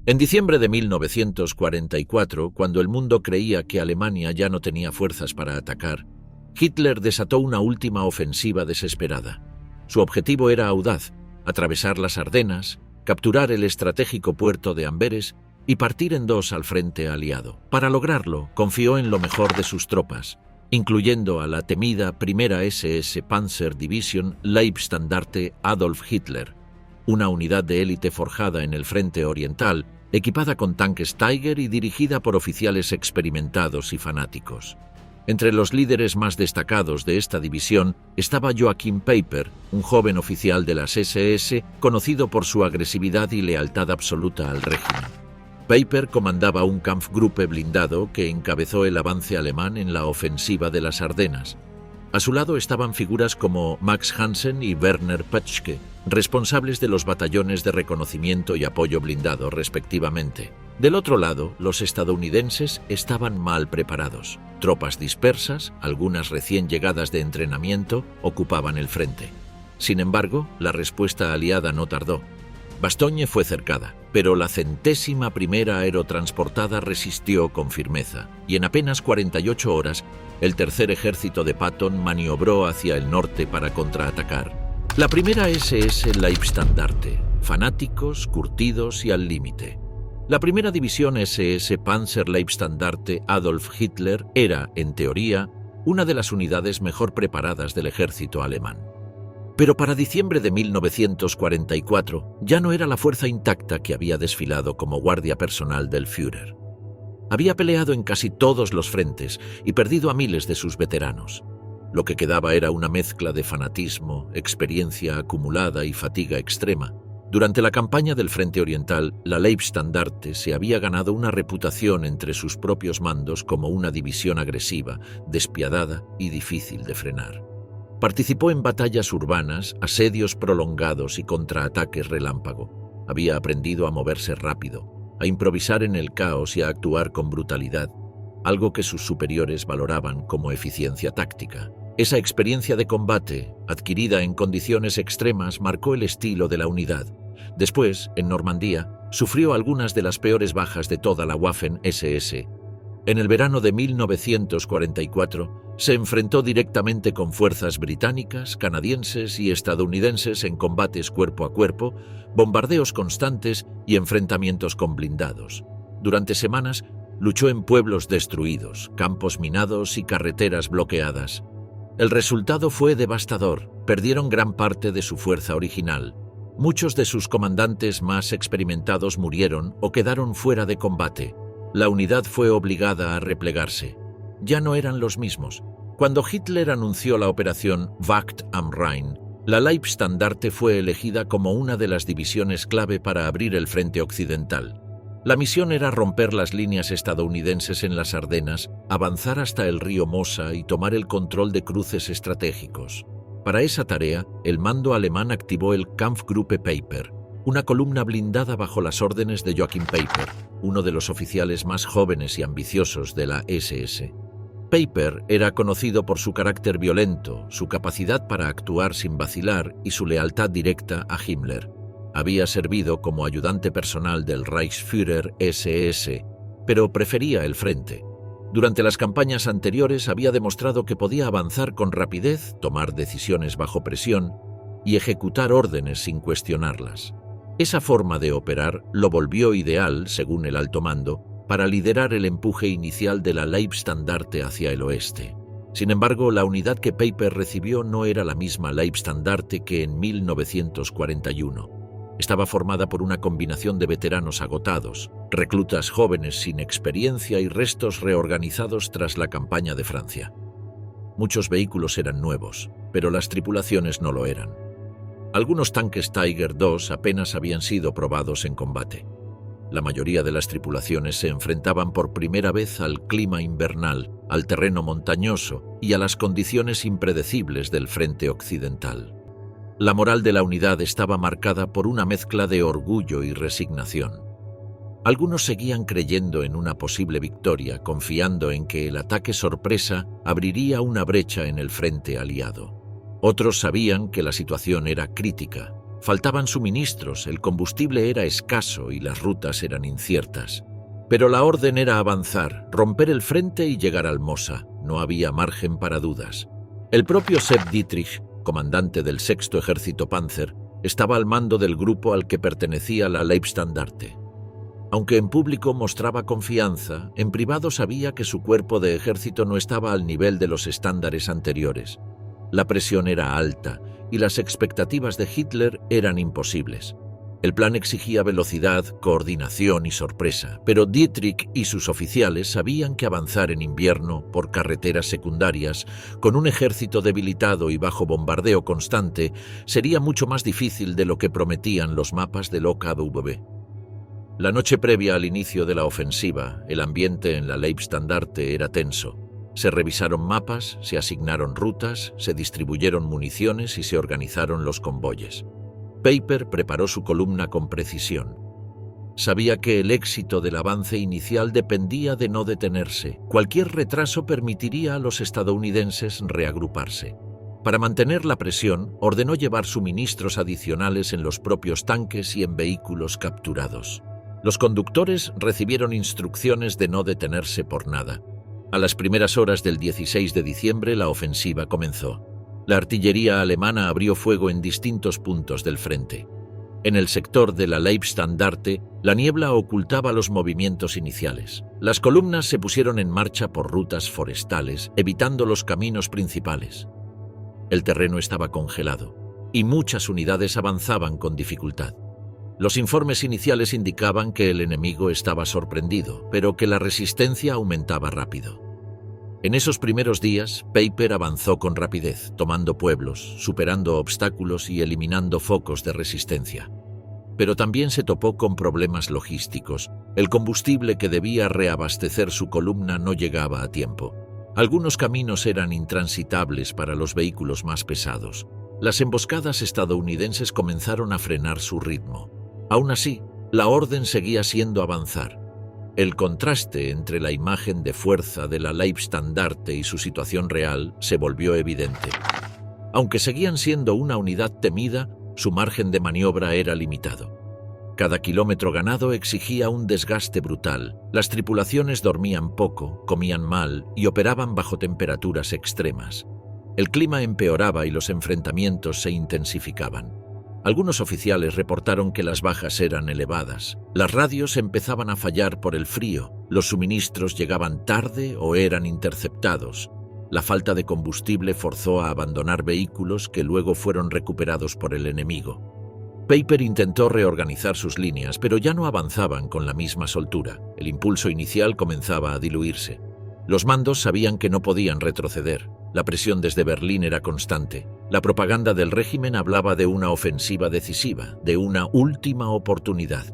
En diciembre de 1944, cuando el mundo creía que Alemania ya no tenía fuerzas para atacar, Hitler desató una última ofensiva desesperada. Su objetivo era audaz: atravesar las Ardenas, capturar el estratégico puerto de Amberes y partir en dos al frente aliado. Para lograrlo, confió en lo mejor de sus tropas, incluyendo a la temida primera SS Panzer Division Leibstandarte Adolf Hitler, una unidad de élite forjada en el frente oriental, equipada con tanques Tiger y dirigida por oficiales experimentados y fanáticos. Entre los líderes más destacados de esta división estaba Joachim Peiper, un joven oficial de las SS conocido por su agresividad y lealtad absoluta al régimen. Peiper comandaba un Kampfgruppe blindado que encabezó el avance alemán en la ofensiva de las Ardenas. A su lado estaban figuras como Max Hansen y Werner Petschke, responsables de los batallones de reconocimiento y apoyo blindado, respectivamente. Del otro lado, los estadounidenses estaban mal preparados. Tropas dispersas, algunas recién llegadas de entrenamiento, ocupaban el frente. Sin embargo, la respuesta aliada no tardó. Bastogne fue cercada, pero la 101ª aerotransportada resistió con firmeza, y en apenas 48 horas, el tercer ejército de Patton maniobró hacia el norte para contraatacar. La primera SS Leibstandarte, fanáticos, curtidos y al límite. La primera división SS Panzer Leibstandarte Adolf Hitler era, en teoría, una de las unidades mejor preparadas del ejército alemán. Pero para diciembre de 1944 ya no era la fuerza intacta que había desfilado como guardia personal del Führer. Había peleado en casi todos los frentes y perdido a miles de sus veteranos. Lo que quedaba era una mezcla de fanatismo, experiencia acumulada y fatiga extrema. Durante la campaña del Frente Oriental, la Leibstandarte se había ganado una reputación entre sus propios mandos como una división agresiva, despiadada y difícil de frenar. Participó en batallas urbanas, asedios prolongados y contraataques relámpago. Había aprendido a moverse rápido, a improvisar en el caos y a actuar con brutalidad, algo que sus superiores valoraban como eficiencia táctica. Esa experiencia de combate, adquirida en condiciones extremas, marcó el estilo de la unidad. Después, en Normandía, sufrió algunas de las peores bajas de toda la Waffen-SS. En el verano de 1944, se enfrentó directamente con fuerzas británicas, canadienses y estadounidenses en combates cuerpo a cuerpo, bombardeos constantes y enfrentamientos con blindados. Durante semanas, luchó en pueblos destruidos, campos minados y carreteras bloqueadas. El resultado fue devastador. Perdieron gran parte de su fuerza original. Muchos de sus comandantes más experimentados murieron o quedaron fuera de combate. La unidad fue obligada a replegarse. Ya no eran los mismos. Cuando Hitler anunció la operación Wacht am Rhein, la Leibstandarte fue elegida como una de las divisiones clave para abrir el frente occidental. La misión era romper las líneas estadounidenses en las Ardenas, avanzar hasta el río Mosa y tomar el control de cruces estratégicos. Para esa tarea, el mando alemán activó el Kampfgruppe Peiper, una columna blindada bajo las órdenes de Joachim Peiper, uno de los oficiales más jóvenes y ambiciosos de la SS. Peiper era conocido por su carácter violento, su capacidad para actuar sin vacilar y su lealtad directa a Himmler. Había servido como ayudante personal del Reichsführer SS, pero prefería el frente. Durante las campañas anteriores había demostrado que podía avanzar con rapidez, tomar decisiones bajo presión y ejecutar órdenes sin cuestionarlas. Esa forma de operar lo volvió ideal, según el alto mando, para liderar el empuje inicial de la Leibstandarte hacia el oeste. Sin embargo, la unidad que Peiper recibió no era la misma Leibstandarte que en 1941. Estaba formada por una combinación de veteranos agotados, reclutas jóvenes sin experiencia y restos reorganizados tras la campaña de Francia. Muchos vehículos eran nuevos, pero las tripulaciones no lo eran. Algunos tanques Tiger II apenas habían sido probados en combate. La mayoría de las tripulaciones se enfrentaban por primera vez al clima invernal, al terreno montañoso y a las condiciones impredecibles del frente occidental. La moral de la unidad estaba marcada por una mezcla de orgullo y resignación. Algunos seguían creyendo en una posible victoria, confiando en que el ataque sorpresa abriría una brecha en el frente aliado. Otros sabían que la situación era crítica Faltaban suministros, el combustible era escaso y las rutas eran inciertas. Pero la orden era avanzar, romper el frente y llegar al Mosa. No había margen para dudas. El propio Sepp Dietrich, comandante del 6º Ejército Panzer, estaba al mando del grupo al que pertenecía la Leibstandarte. Aunque en público mostraba confianza, en privado sabía que su cuerpo de ejército no estaba al nivel de los estándares anteriores. La presión era alta y las expectativas de Hitler eran imposibles. El plan exigía velocidad, coordinación y sorpresa, pero Dietrich y sus oficiales sabían que avanzar en invierno por carreteras secundarias, con un ejército debilitado y bajo bombardeo constante, sería mucho más difícil de lo que prometían los mapas del OKW. La noche previa al inicio de la ofensiva, el ambiente en la Leibstandarte era tenso. Se revisaron mapas, se asignaron rutas, se distribuyeron municiones y se organizaron los convoyes. Peiper preparó su columna con precisión. Sabía que el éxito del avance inicial dependía de no detenerse. Cualquier retraso permitiría a los estadounidenses reagruparse. Para mantener la presión, ordenó llevar suministros adicionales en los propios tanques y en vehículos capturados. Los conductores recibieron instrucciones de no detenerse por nada. A las primeras horas del 16 de diciembre la ofensiva comenzó. La artillería alemana abrió fuego en distintos puntos del frente. En el sector de la Leibstandarte, la niebla ocultaba los movimientos iniciales. Las columnas se pusieron en marcha por rutas forestales, evitando los caminos principales. El terreno estaba congelado y muchas unidades avanzaban con dificultad. Los informes iniciales indicaban que el enemigo estaba sorprendido, pero que la resistencia aumentaba rápido. En esos primeros días, Peiper avanzó con rapidez, tomando pueblos, superando obstáculos y eliminando focos de resistencia. Pero también se topó con problemas logísticos. El combustible que debía reabastecer su columna no llegaba a tiempo. Algunos caminos eran intransitables para los vehículos más pesados. Las emboscadas estadounidenses comenzaron a frenar su ritmo. Aún así, la orden seguía siendo avanzar. El contraste entre la imagen de fuerza de la Leibstandarte y su situación real se volvió evidente. Aunque seguían siendo una unidad temida, su margen de maniobra era limitado. Cada kilómetro ganado exigía un desgaste brutal. Las tripulaciones dormían poco, comían mal y operaban bajo temperaturas extremas. El clima empeoraba y los enfrentamientos se intensificaban. Algunos oficiales reportaron que las bajas eran elevadas. Las radios empezaban a fallar por el frío, los suministros llegaban tarde o eran interceptados. La falta de combustible forzó a abandonar vehículos que luego fueron recuperados por el enemigo. Peiper intentó reorganizar sus líneas, pero ya no avanzaban con la misma soltura. El impulso inicial comenzaba a diluirse. Los mandos sabían que no podían retroceder. La presión desde Berlín era constante. La propaganda del régimen hablaba de una ofensiva decisiva, de una última oportunidad.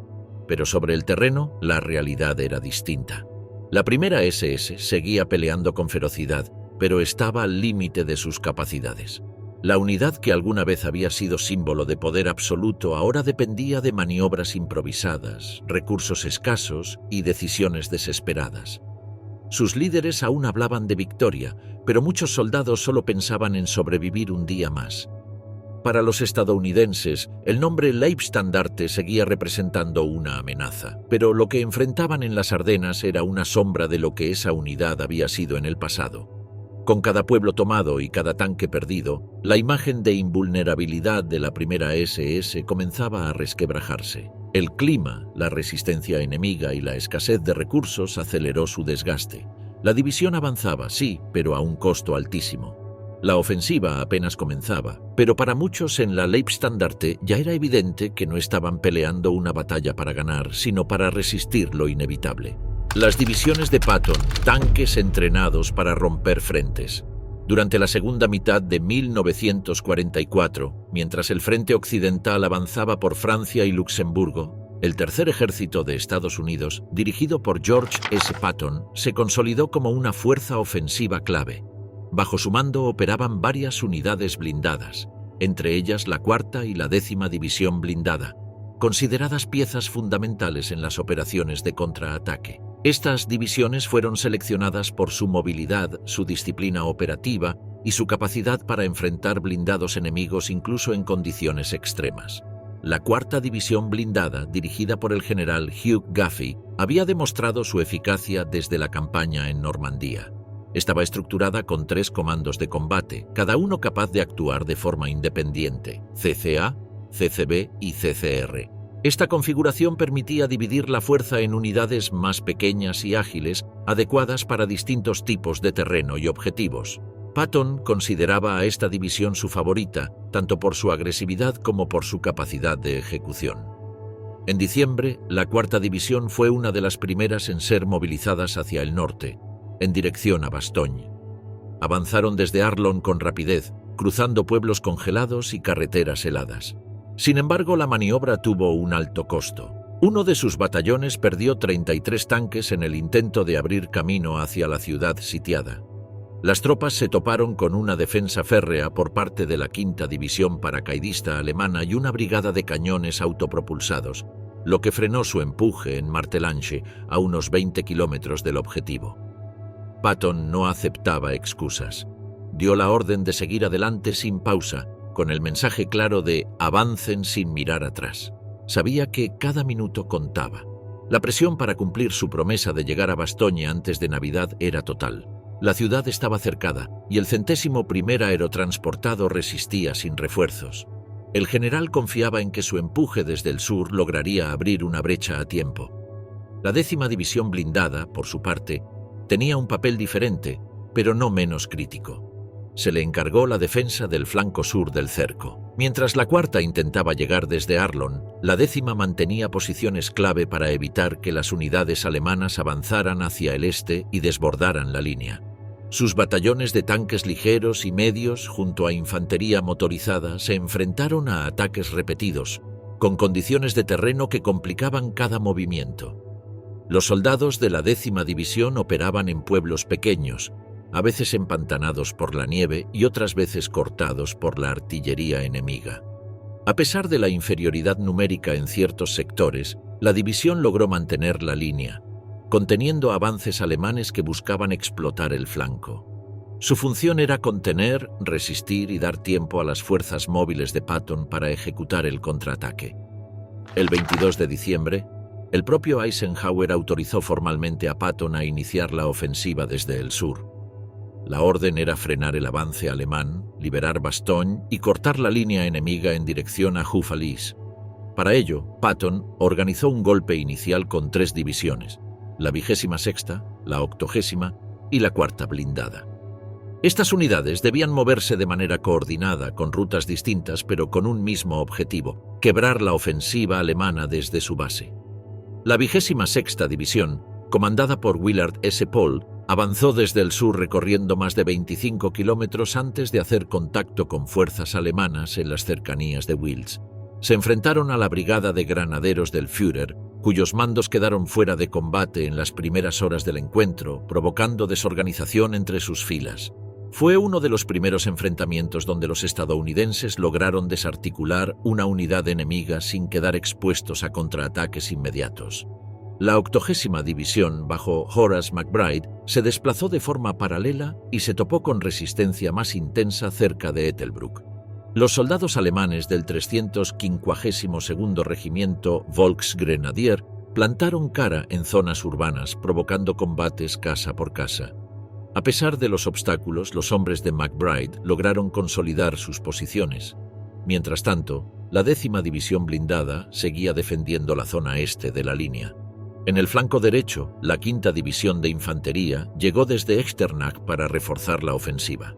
Pero sobre el terreno, la realidad era distinta. La primera SS seguía peleando con ferocidad, pero estaba al límite de sus capacidades. La unidad que alguna vez había sido símbolo de poder absoluto ahora dependía de maniobras improvisadas, recursos escasos y decisiones desesperadas. Sus líderes aún hablaban de victoria, pero muchos soldados solo pensaban en sobrevivir un día más. Para los estadounidenses, el nombre Leibstandarte seguía representando una amenaza, pero lo que enfrentaban en las Ardenas era una sombra de lo que esa unidad había sido en el pasado. Con cada pueblo tomado y cada tanque perdido, la imagen de invulnerabilidad de la primera SS comenzaba a resquebrajarse. El clima, la resistencia enemiga y la escasez de recursos aceleró su desgaste. La división avanzaba, sí, pero a un costo altísimo. La ofensiva apenas comenzaba, pero para muchos en la Leibstandarte ya era evidente que no estaban peleando una batalla para ganar, sino para resistir lo inevitable. Las divisiones de Patton, tanques entrenados para romper frentes. Durante la segunda mitad de 1944, mientras el frente occidental avanzaba por Francia y Luxemburgo, el Tercer Ejército de Estados Unidos, dirigido por George S. Patton, se consolidó como una fuerza ofensiva clave. Bajo su mando operaban varias unidades blindadas, entre ellas la 4ª y la 10ª División Blindada, consideradas piezas fundamentales en las operaciones de contraataque. Estas divisiones fueron seleccionadas por su movilidad, su disciplina operativa y su capacidad para enfrentar blindados enemigos incluso en condiciones extremas. la Cuarta División Blindada, dirigida por el general Hugh Gaffey, había demostrado su eficacia desde la campaña en Normandía. Estaba estructurada con 3 comandos de combate, cada uno capaz de actuar de forma independiente: CCA, CCB y CCR. Esta configuración permitía dividir la fuerza en unidades más pequeñas y ágiles, adecuadas para distintos tipos de terreno y objetivos. Patton consideraba a esta división su favorita, tanto por su agresividad como por su capacidad de ejecución. En diciembre, la Cuarta División fue una de las primeras en ser movilizadas hacia el norte, en dirección a Bastogne. Avanzaron desde Arlon con rapidez, cruzando pueblos congelados y carreteras heladas. Sin embargo, la maniobra tuvo un alto costo. Uno de sus batallones perdió 33 tanques en el intento de abrir camino hacia la ciudad sitiada. Las tropas se toparon con una defensa férrea por parte de la Quinta División Paracaidista alemana y una brigada de cañones autopropulsados, lo que frenó su empuje en Martelange, a unos 20 kilómetros del objetivo. Patton no aceptaba excusas. Dio la orden de seguir adelante sin pausa, con el mensaje claro de «avancen sin mirar atrás». Sabía que cada minuto contaba. La presión para cumplir su promesa de llegar a Bastogne antes de Navidad era total. La ciudad estaba cercada y el 101º aerotransportado resistía sin refuerzos. El general confiaba en que su empuje desde el sur lograría abrir una brecha a tiempo. La 10ª División Blindada, por su parte, tenía un papel diferente, pero no menos crítico. Se le encargó la defensa del flanco sur del cerco. Mientras la Cuarta intentaba llegar desde Arlon, la 10ª mantenía posiciones clave para evitar que las unidades alemanas avanzaran hacia el este y desbordaran la línea. Sus batallones de tanques ligeros y medios, junto a infantería motorizada, se enfrentaron a ataques repetidos, con condiciones de terreno que complicaban cada movimiento. Los soldados de la 10ª División operaban en pueblos pequeños, a veces empantanados por la nieve y otras veces cortados por la artillería enemiga. A pesar de la inferioridad numérica en ciertos sectores, la división logró mantener la línea, conteniendo avances alemanes que buscaban explotar el flanco. Su función era contener, resistir y dar tiempo a las fuerzas móviles de Patton para ejecutar el contraataque. El 22 de diciembre, el propio Eisenhower autorizó formalmente a Patton a iniciar la ofensiva desde el sur. La orden era frenar el avance alemán, liberar Bastogne y cortar la línea enemiga en dirección a Houffalize. Para ello, Patton organizó un golpe inicial con 3 divisiones, la 26ª, la 80ª y la Cuarta Blindada. Estas unidades debían moverse de manera coordinada, con rutas distintas pero con un mismo objetivo: quebrar la ofensiva alemana desde su base. La 26ª División, comandada por Willard S. Paul, avanzó desde el sur recorriendo más de 25 kilómetros antes de hacer contacto con fuerzas alemanas en las cercanías de Wils. Se enfrentaron a la brigada de granaderos del Führer, cuyos mandos quedaron fuera de combate en las primeras horas del encuentro, provocando desorganización entre sus filas. Fue uno de los primeros enfrentamientos donde los estadounidenses lograron desarticular una unidad enemiga sin quedar expuestos a contraataques inmediatos. La 80ª División, bajo Horace McBride, se desplazó de forma paralela y se topó con resistencia más intensa cerca de Ettelbruck. Los soldados alemanes del 352º Regimiento Volksgrenadier plantaron cara en zonas urbanas, provocando combates casa por casa. A pesar de los obstáculos, los hombres de McBride lograron consolidar sus posiciones. Mientras tanto, la 10ª División Blindada seguía defendiendo la zona este de la línea. En el flanco derecho, la 5ª División de Infantería llegó desde Echternach para reforzar la ofensiva.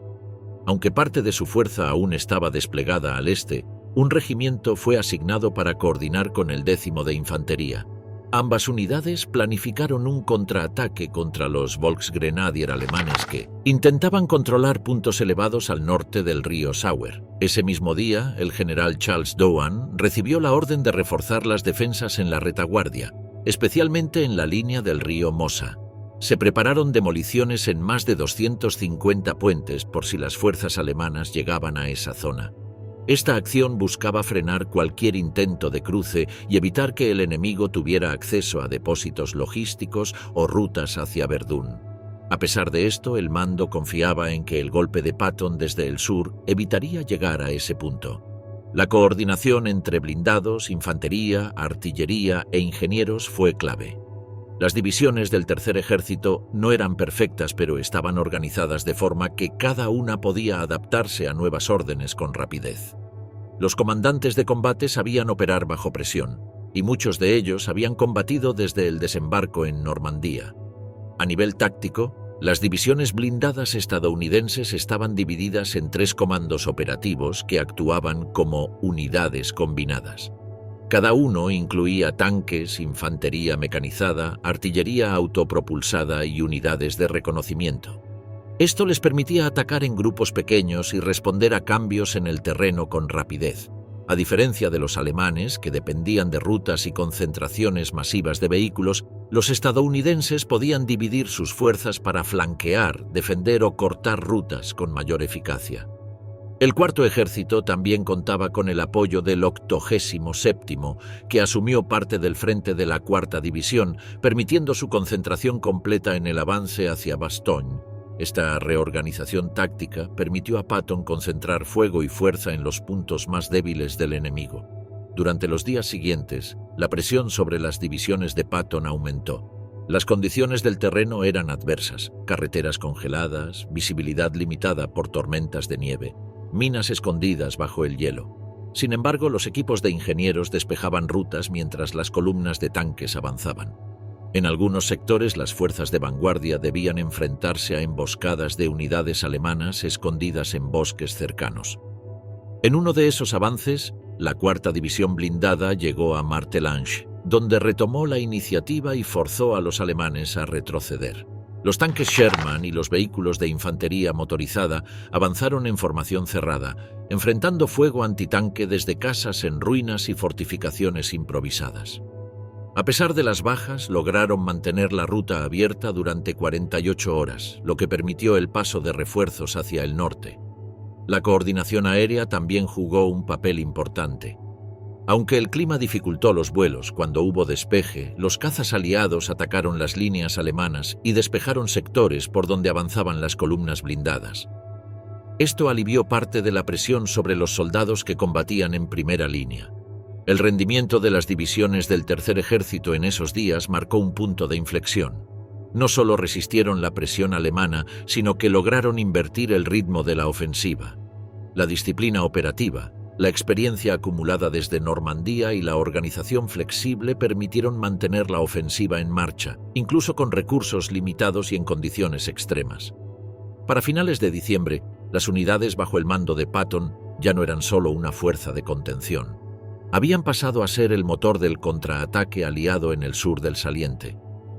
Aunque parte de su fuerza aún estaba desplegada al este, un regimiento fue asignado para coordinar con el 10º de Infantería. Ambas unidades planificaron un contraataque contra los Volksgrenadier alemanes que intentaban controlar puntos elevados al norte del río Sauer. Ese mismo día, el general Charles Dowan recibió la orden de reforzar las defensas en la retaguardia, especialmente en la línea del río Mosa. Se prepararon demoliciones en más de 250 puentes por si las fuerzas alemanas llegaban a esa zona. Esta acción buscaba frenar cualquier intento de cruce y evitar que el enemigo tuviera acceso a depósitos logísticos o rutas hacia Verdún. A pesar de esto, el mando confiaba en que el golpe de Patton desde el sur evitaría llegar a ese punto. La coordinación entre blindados, infantería, artillería e ingenieros fue clave. Las divisiones del Tercer Ejército no eran perfectas, pero estaban organizadas de forma que cada una podía adaptarse a nuevas órdenes con rapidez. Los comandantes de combate sabían operar bajo presión, y muchos de ellos habían combatido desde el desembarco en Normandía. A nivel táctico, las divisiones blindadas estadounidenses estaban divididas en 3 comandos operativos que actuaban como unidades combinadas. Cada uno incluía tanques, infantería mecanizada, artillería autopropulsada y unidades de reconocimiento. Esto les permitía atacar en grupos pequeños y responder a cambios en el terreno con rapidez. A diferencia de los alemanes, que dependían de rutas y concentraciones masivas de vehículos, los estadounidenses podían dividir sus fuerzas para flanquear, defender o cortar rutas con mayor eficacia. El Cuarto Ejército también contaba con el apoyo del 87º, que asumió parte del frente de la Cuarta División, permitiendo su concentración completa en el avance hacia Bastogne. Esta reorganización táctica permitió a Patton concentrar fuego y fuerza en los puntos más débiles del enemigo. Durante los días siguientes, la presión sobre las divisiones de Patton aumentó. Las condiciones del terreno eran adversas: carreteras congeladas, visibilidad limitada por tormentas de nieve, minas escondidas bajo el hielo. Sin embargo, los equipos de ingenieros despejaban rutas mientras las columnas de tanques avanzaban. En algunos sectores, las fuerzas de vanguardia debían enfrentarse a emboscadas de unidades alemanas escondidas en bosques cercanos. En uno de esos avances, la Cuarta División blindada llegó a Martelange, donde retomó la iniciativa y forzó a los alemanes a retroceder. Los tanques Sherman y los vehículos de infantería motorizada avanzaron en formación cerrada, enfrentando fuego antitanque desde casas en ruinas y fortificaciones improvisadas. A pesar de las bajas, lograron mantener la ruta abierta durante 48 horas, lo que permitió el paso de refuerzos hacia el norte. La coordinación aérea también jugó un papel importante. Aunque el clima dificultó los vuelos, cuando hubo despeje, los cazas aliados atacaron las líneas alemanas y despejaron sectores por donde avanzaban las columnas blindadas. Esto alivió parte de la presión sobre los soldados que combatían en primera línea. El rendimiento de las divisiones del Tercer Ejército en esos días marcó un punto de inflexión. No solo resistieron la presión alemana, sino que lograron invertir el ritmo de la ofensiva. La disciplina operativa, la experiencia acumulada desde Normandía y la organización flexible permitieron mantener la ofensiva en marcha, incluso con recursos limitados y en condiciones extremas. Para finales de diciembre, las unidades bajo el mando de Patton ya no eran solo una fuerza de contención. Habían pasado a ser el motor del contraataque aliado en el sur del saliente.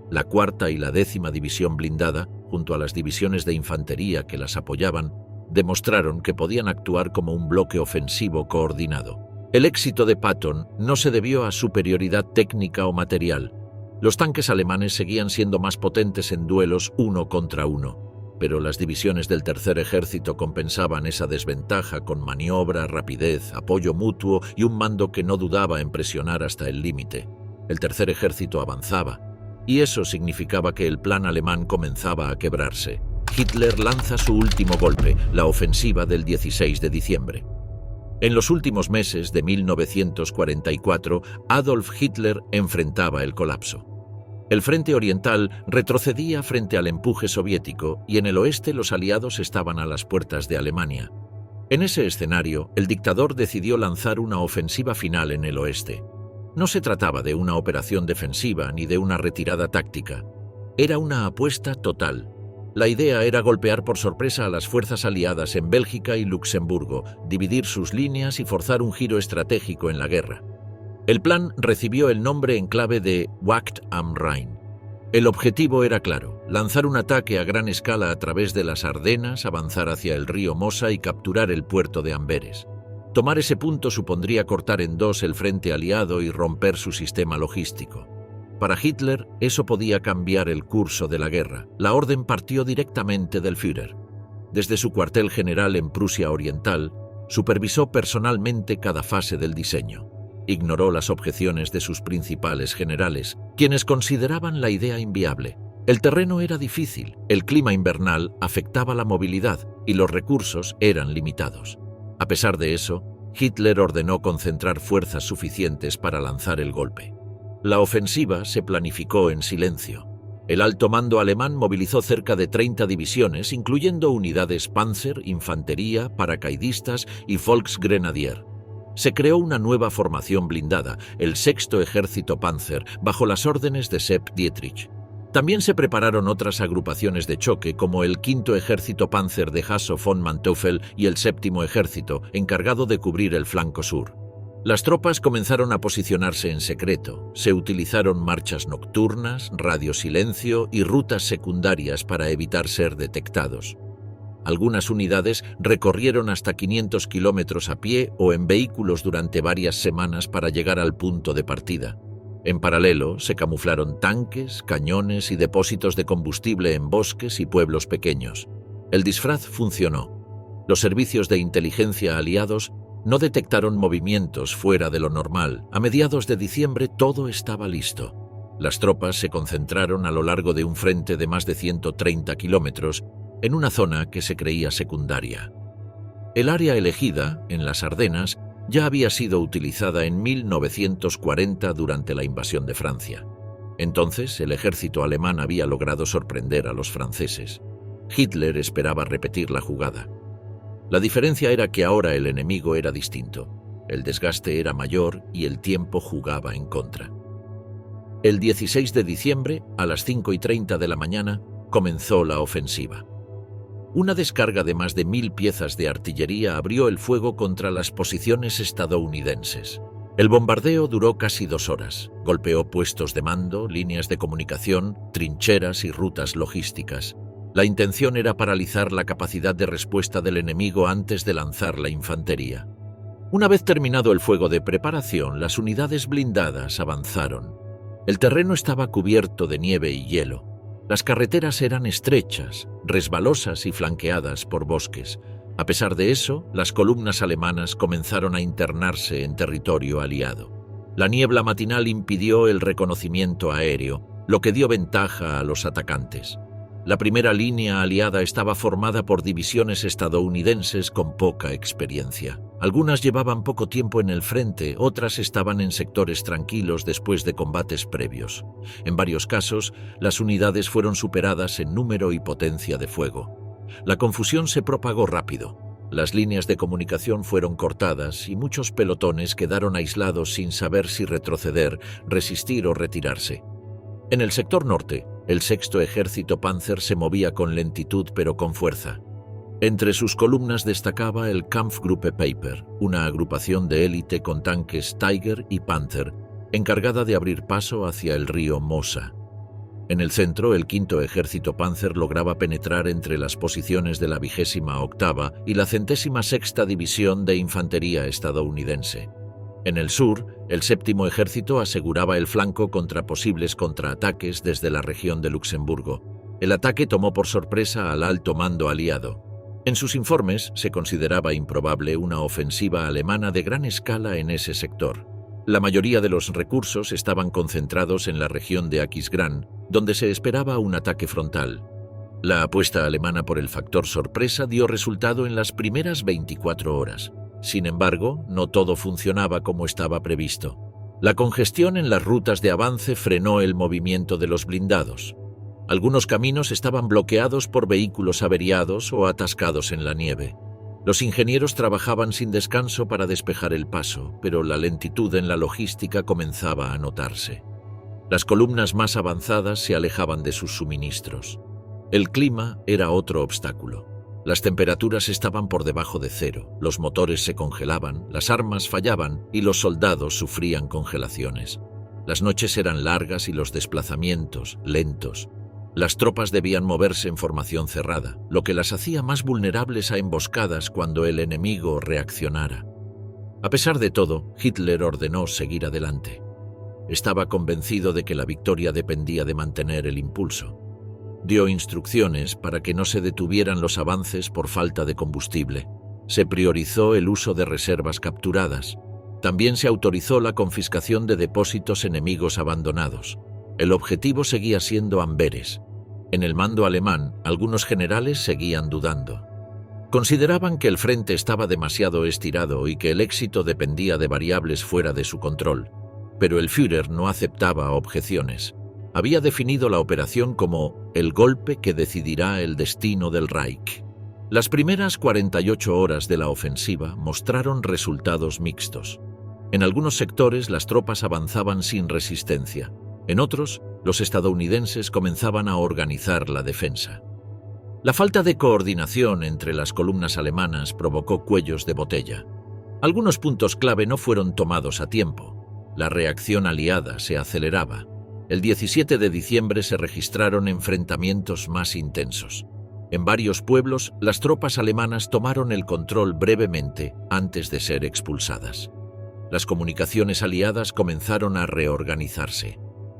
La Cuarta y la 10ª División blindada, junto a las divisiones de infantería que las apoyaban, demostraron que podían actuar como un bloque ofensivo coordinado. El éxito de Patton no se debió a superioridad técnica o material. Los tanques alemanes seguían siendo más potentes en duelos 1 contra 1. Pero las divisiones del Tercer Ejército compensaban esa desventaja con maniobra, rapidez, apoyo mutuo y un mando que no dudaba en presionar hasta el límite. El Tercer Ejército avanzaba, y eso significaba que el plan alemán comenzaba a quebrarse. Hitler lanza su último golpe, la ofensiva del 16 de diciembre. En los últimos meses de 1944, Adolf Hitler enfrentaba el colapso. El frente oriental retrocedía frente al empuje soviético y en el oeste los aliados estaban a las puertas de Alemania. En ese escenario, el dictador decidió lanzar una ofensiva final en el oeste. No se trataba de una operación defensiva ni de una retirada táctica. Era una apuesta total. La idea era golpear por sorpresa a las fuerzas aliadas en Bélgica y Luxemburgo, dividir sus líneas y forzar un giro estratégico en la guerra. El plan recibió el nombre en clave de Wacht am Rhein. El objetivo era claro: lanzar un ataque a gran escala a través de las Ardenas, avanzar hacia el río Mosa y capturar el puerto de Amberes. Tomar ese punto supondría cortar en dos el frente aliado y romper su sistema logístico. Para Hitler, eso podía cambiar el curso de la guerra. La orden partió directamente del Führer. Desde su cuartel general en Prusia Oriental, supervisó personalmente cada fase del diseño. Ignoró las objeciones de sus principales generales, quienes consideraban la idea inviable. El terreno era difícil, el clima invernal afectaba la movilidad y los recursos eran limitados. A pesar de eso, Hitler ordenó concentrar fuerzas suficientes para lanzar el golpe. La ofensiva se planificó en silencio. El alto mando alemán movilizó cerca de 30 divisiones, incluyendo unidades Panzer, infantería, paracaidistas y Volksgrenadier. Se creó una nueva formación blindada, el Sexto Ejército Panzer, bajo las órdenes de Sepp Dietrich. También se prepararon otras agrupaciones de choque, como el Quinto Ejército Panzer de Hasso von Manteuffel y el Séptimo Ejército, encargado de cubrir el flanco sur. Las tropas comenzaron a posicionarse en secreto. Se utilizaron marchas nocturnas, radiosilencio y rutas secundarias para evitar ser detectados. Algunas unidades recorrieron hasta 500 kilómetros a pie o en vehículos durante varias semanas para llegar al punto de partida. En paralelo, se camuflaron tanques, cañones y depósitos de combustible en bosques y pueblos pequeños. El disfraz funcionó. Los servicios de inteligencia aliados no detectaron movimientos fuera de lo normal. A mediados de diciembre todo estaba listo. Las tropas se concentraron a lo largo de un frente de más de 130 kilómetros en una zona que se creía secundaria. El área elegida, en las Ardenas, ya había sido utilizada en 1940 durante la invasión de Francia. Entonces, el ejército alemán había logrado sorprender a los franceses. Hitler esperaba repetir la jugada. La diferencia era que ahora el enemigo era distinto. El desgaste era mayor y el tiempo jugaba en contra. El 16 de diciembre, a las 5:30 de la mañana, comenzó la ofensiva. Una descarga de más de 1000 piezas de artillería abrió el fuego contra las posiciones estadounidenses. El bombardeo duró casi 2 horas. Golpeó puestos de mando, líneas de comunicación, trincheras y rutas logísticas. La intención era paralizar la capacidad de respuesta del enemigo antes de lanzar la infantería. Una vez terminado el fuego de preparación, las unidades blindadas avanzaron. El terreno estaba cubierto de nieve y hielo. Las carreteras eran estrechas, resbalosas y flanqueadas por bosques. A pesar de eso, las columnas alemanas comenzaron a internarse en territorio aliado. La niebla matinal impidió el reconocimiento aéreo, lo que dio ventaja a los atacantes. La primera línea aliada estaba formada por divisiones estadounidenses con poca experiencia. Algunas llevaban poco tiempo en el frente, otras estaban en sectores tranquilos después de combates previos. En varios casos, las unidades fueron superadas en número y potencia de fuego. La confusión se propagó rápido. Las líneas de comunicación fueron cortadas y muchos pelotones quedaron aislados sin saber si retroceder, resistir o retirarse. En el sector norte, el Sexto Ejército Panzer se movía con lentitud pero con fuerza. Entre sus columnas destacaba el Kampfgruppe Peiper, una agrupación de élite con tanques Tiger y Panther, encargada de abrir paso hacia el río Mosa. En el centro, el Quinto Ejército Panzer lograba penetrar entre las posiciones de la 28ª y la 106ª División de Infantería estadounidense. En el sur, el Séptimo Ejército aseguraba el flanco contra posibles contraataques desde la región de Luxemburgo. El ataque tomó por sorpresa al alto mando aliado. En sus informes se consideraba improbable una ofensiva alemana de gran escala en ese sector. La mayoría de los recursos estaban concentrados en la región de Aquisgrán, donde se esperaba un ataque frontal. La apuesta alemana por el factor sorpresa dio resultado en las primeras 24 horas. Sin embargo, no todo funcionaba como estaba previsto. La congestión en las rutas de avance frenó el movimiento de los blindados. Algunos caminos estaban bloqueados por vehículos averiados o atascados en la nieve. Los ingenieros trabajaban sin descanso para despejar el paso, pero la lentitud en la logística comenzaba a notarse. Las columnas más avanzadas se alejaban de sus suministros. El clima era otro obstáculo. Las temperaturas estaban por debajo de 0, los motores se congelaban, las armas fallaban y los soldados sufrían congelaciones. Las noches eran largas y los desplazamientos lentos. Las tropas debían moverse en formación cerrada, lo que las hacía más vulnerables a emboscadas cuando el enemigo reaccionara. A pesar de todo, Hitler ordenó seguir adelante. Estaba convencido de que la victoria dependía de mantener el impulso. Dio instrucciones para que no se detuvieran los avances por falta de combustible. Se priorizó el uso de reservas capturadas. También se autorizó la confiscación de depósitos enemigos abandonados. El objetivo seguía siendo Amberes. En el mando alemán, algunos generales seguían dudando. Consideraban que el frente estaba demasiado estirado y que el éxito dependía de variables fuera de su control, pero el Führer no aceptaba objeciones. Había definido la operación como el golpe que decidirá el destino del Reich. Las primeras 48 horas de la ofensiva mostraron resultados mixtos. En algunos sectores las tropas avanzaban sin resistencia. En otros, los estadounidenses comenzaban a organizar la defensa. La falta de coordinación entre las columnas alemanas provocó cuellos de botella. Algunos puntos clave no fueron tomados a tiempo. La reacción aliada se aceleraba. El 17 de diciembre se registraron enfrentamientos más intensos. En varios pueblos, las tropas alemanas tomaron el control brevemente antes de ser expulsadas. Las comunicaciones aliadas comenzaron a reorganizarse.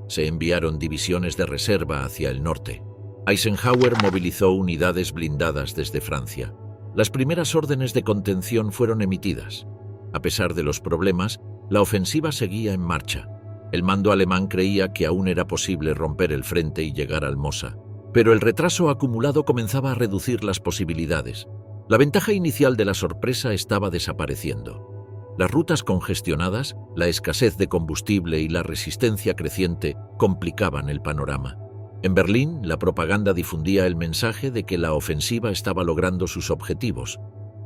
Se enviaron divisiones de reserva hacia el norte. Eisenhower movilizó unidades blindadas desde Francia. Las primeras órdenes de contención fueron emitidas. A pesar de los problemas, la ofensiva seguía en marcha. El mando alemán creía que aún era posible romper el frente y llegar al Mosa, pero el retraso acumulado comenzaba a reducir las posibilidades. La ventaja inicial de la sorpresa estaba desapareciendo. Las rutas congestionadas, la escasez de combustible y la resistencia creciente complicaban el panorama. En Berlín, la propaganda difundía el mensaje de que la ofensiva estaba logrando sus objetivos.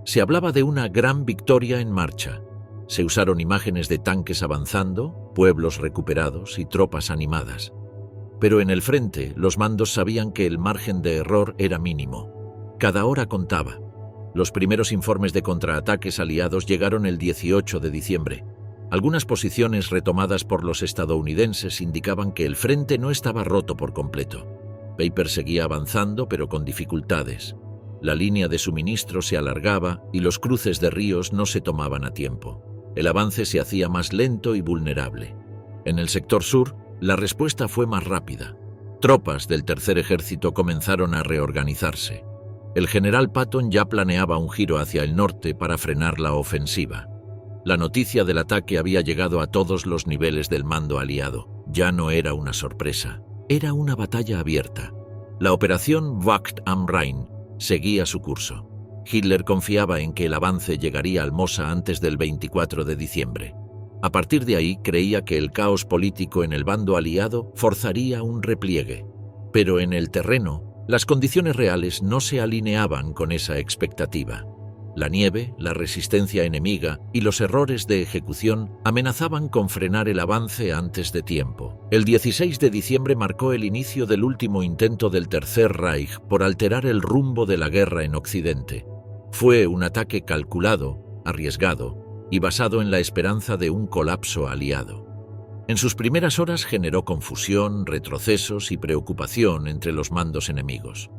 Se hablaba de una gran victoria en marcha. Se usaron imágenes de tanques avanzando, pueblos recuperados y tropas animadas. Pero en el frente, los mandos sabían que el margen de error era mínimo. Cada hora contaba. Los primeros informes de contraataques aliados llegaron el 18 de diciembre. Algunas posiciones retomadas por los estadounidenses indicaban que el frente no estaba roto por completo. Peiper seguía avanzando, pero con dificultades. La línea de suministro se alargaba y los cruces de ríos no se tomaban a tiempo. El avance se hacía más lento y vulnerable. En el sector sur, la respuesta fue más rápida. Tropas del Tercer Ejército comenzaron a reorganizarse. El general Patton ya planeaba un giro hacia el norte para frenar la ofensiva. La noticia del ataque había llegado a todos los niveles del mando aliado. Ya no era una sorpresa, era una batalla abierta. La operación Wacht am Rhein seguía su curso. Hitler confiaba en que el avance llegaría al Mosa antes del 24 de diciembre. A partir de ahí creía que el caos político en el bando aliado forzaría un repliegue. Pero en el terreno, las condiciones reales no se alineaban con esa expectativa. La nieve, la resistencia enemiga y los errores de ejecución amenazaban con frenar el avance antes de tiempo. El 16 de diciembre marcó el inicio del último intento del Tercer Reich por alterar el rumbo de la guerra en Occidente. Fue un ataque calculado, arriesgado y basado en la esperanza de un colapso aliado. En sus primeras horas generó confusión, retrocesos y preocupación entre los mandos enemigos.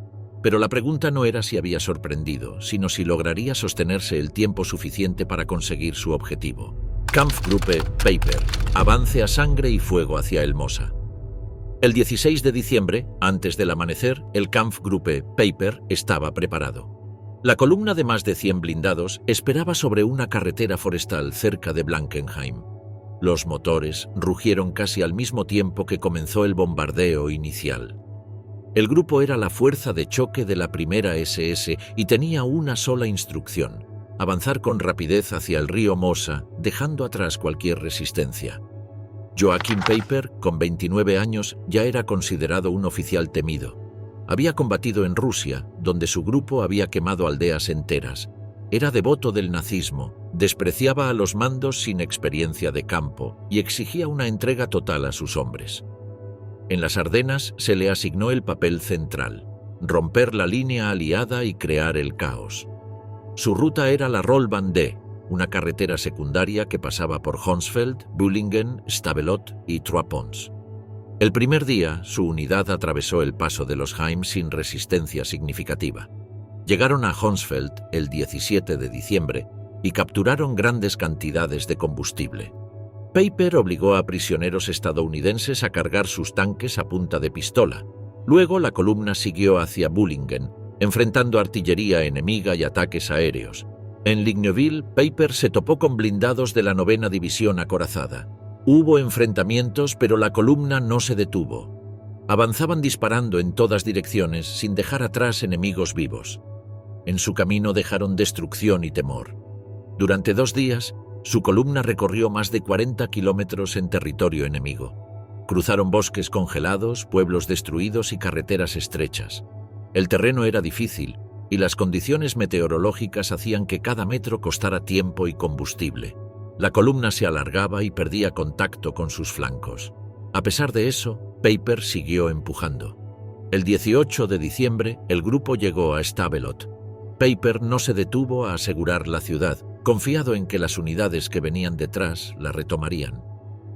Pero la pregunta no era si había sorprendido, sino si lograría sostenerse el tiempo suficiente para conseguir su objetivo. Kampfgruppe Peiper, avance a sangre y fuego hacia el Mosa. El 16 de diciembre, antes del amanecer, el Kampfgruppe Peiper estaba preparado. La columna de más de 100 blindados esperaba sobre una carretera forestal cerca de Blankenheim. Los motores rugieron casi al mismo tiempo que comenzó el bombardeo inicial. El grupo era la fuerza de choque de la primera SS y tenía una sola instrucción: avanzar con rapidez hacia el río Mosa, dejando atrás cualquier resistencia. Joachim Peiper, con 29 años, ya era considerado un oficial temido. Había combatido en Rusia, donde su grupo había quemado aldeas enteras. Era devoto del nazismo, despreciaba a los mandos sin experiencia de campo y exigía una entrega total a sus hombres. En las Ardenas se le asignó el papel central: romper la línea aliada y crear el caos. Su ruta era la Rollbahn-D, una carretera secundaria que pasaba por Honsfeld, Bühlingen, Stavelot y Trois-Ponts. El primer día, su unidad atravesó el paso de los Heim sin resistencia significativa. Llegaron a Honsfeld el 17 de diciembre y capturaron grandes cantidades de combustible. Peiper obligó a prisioneros estadounidenses a cargar sus tanques a punta de pistola. Luego la columna siguió hacia Bühlingen, enfrentando artillería enemiga y ataques aéreos. En Ligneville, Peiper se topó con blindados de la 9ª División acorazada. Hubo enfrentamientos, pero la columna no se detuvo. Avanzaban disparando en todas direcciones sin dejar atrás enemigos vivos. En su camino dejaron destrucción y temor. Durante 2 días, su columna recorrió más de 40 kilómetros en territorio enemigo. Cruzaron bosques congelados, pueblos destruidos y carreteras estrechas. El terreno era difícil y las condiciones meteorológicas hacían que cada metro costara tiempo y combustible. La columna se alargaba y perdía contacto con sus flancos. A pesar de eso, Paper siguió empujando. El 18 de diciembre, el grupo llegó a Stavelot. Paper no se detuvo a asegurar la ciudad, confiado en que las unidades que venían detrás la retomarían.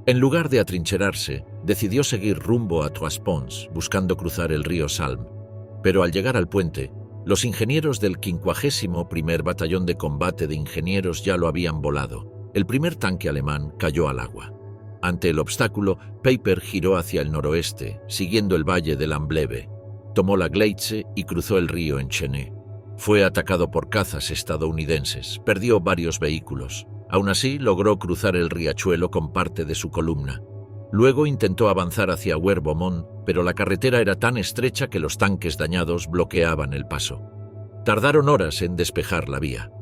En lugar de atrincherarse, decidió seguir rumbo a Trois Ponts, buscando cruzar el río Salm. Pero al llegar al puente, los ingenieros del 51º Batallón de Combate de Ingenieros ya lo habían volado. El primer tanque alemán cayó al agua. Ante el obstáculo, Paper giró hacia el noroeste, siguiendo el valle del Ambleve. Tomó la Gleitze y cruzó el río en Cheney. Fue atacado por cazas estadounidenses, perdió varios vehículos. Aún así, logró cruzar el riachuelo con parte de su columna. Luego intentó avanzar hacia Huerbeaumont, pero la carretera era tan estrecha que los tanques dañados bloqueaban el paso. Tardaron horas en despejar la vía.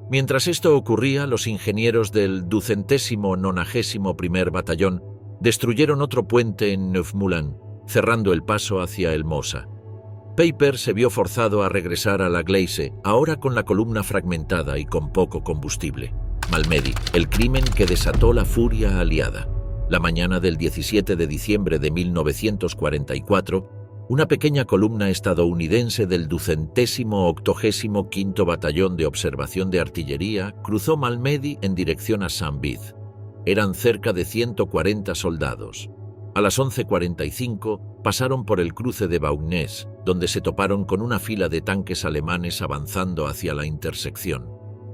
Mientras esto ocurría, los ingenieros del 291º Batallón destruyeron otro puente en Neufmoulin, cerrando el paso hacia el Mosa. Paper se vio forzado a regresar a la Gleise, ahora con la columna fragmentada y con poco combustible. Malmedy, el crimen que desató la furia aliada. La mañana del 17 de diciembre de 1944, una pequeña columna estadounidense del 285º Batallón de Observación de Artillería cruzó Malmedy en dirección a Saint-Vith. Eran cerca de 140 soldados. A las 11:45 pasaron por el cruce de Baugnes, donde se toparon con una fila de tanques alemanes avanzando hacia la intersección.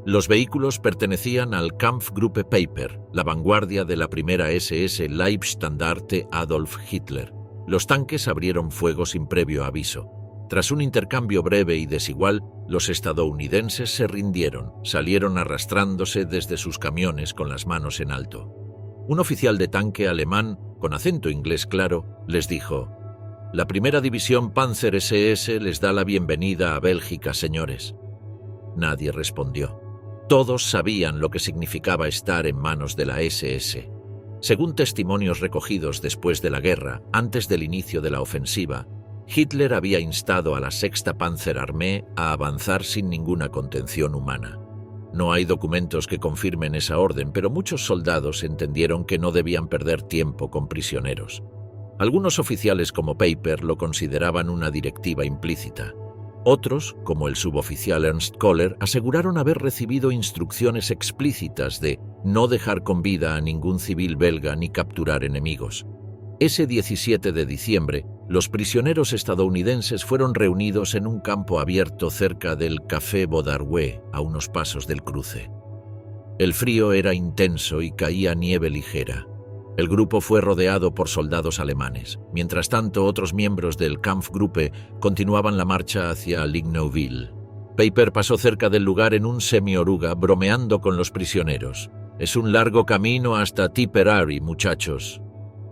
Los vehículos pertenecían al Kampfgruppe Paper, la vanguardia de la primera SS Leibstandarte Adolf Hitler. Los tanques abrieron fuego sin previo aviso. Tras un intercambio breve y desigual, los estadounidenses se rindieron, salieron arrastrándose desde sus camiones con las manos en alto. Un oficial de tanque alemán, con acento inglés claro, les dijo: «La primera división Panzer SS les da la bienvenida a Bélgica, señores». Nadie respondió. Todos sabían lo que significaba estar en manos de la SS. Según testimonios recogidos después de la guerra, antes del inicio de la ofensiva, Hitler había instado a la Sexta Panzerarmee a avanzar sin ninguna contención humana. No hay documentos que confirmen esa orden, pero muchos soldados entendieron que no debían perder tiempo con prisioneros. Algunos oficiales como Paper lo consideraban una directiva implícita. Otros, como el suboficial Ernst Koller, aseguraron haber recibido instrucciones explícitas de no dejar con vida a ningún civil belga ni capturar enemigos. Ese 17 de diciembre, los prisioneros estadounidenses fueron reunidos en un campo abierto cerca del Café Baudargues, a unos pasos del cruce. El frío era intenso y caía nieve ligera. El grupo fue rodeado por soldados alemanes. Mientras tanto, otros miembros del Kampfgruppe continuaban la marcha hacia Ligneuville. Paper pasó cerca del lugar en un semi-oruga, bromeando con los prisioneros. «Es un largo camino hasta Tipperary, muchachos».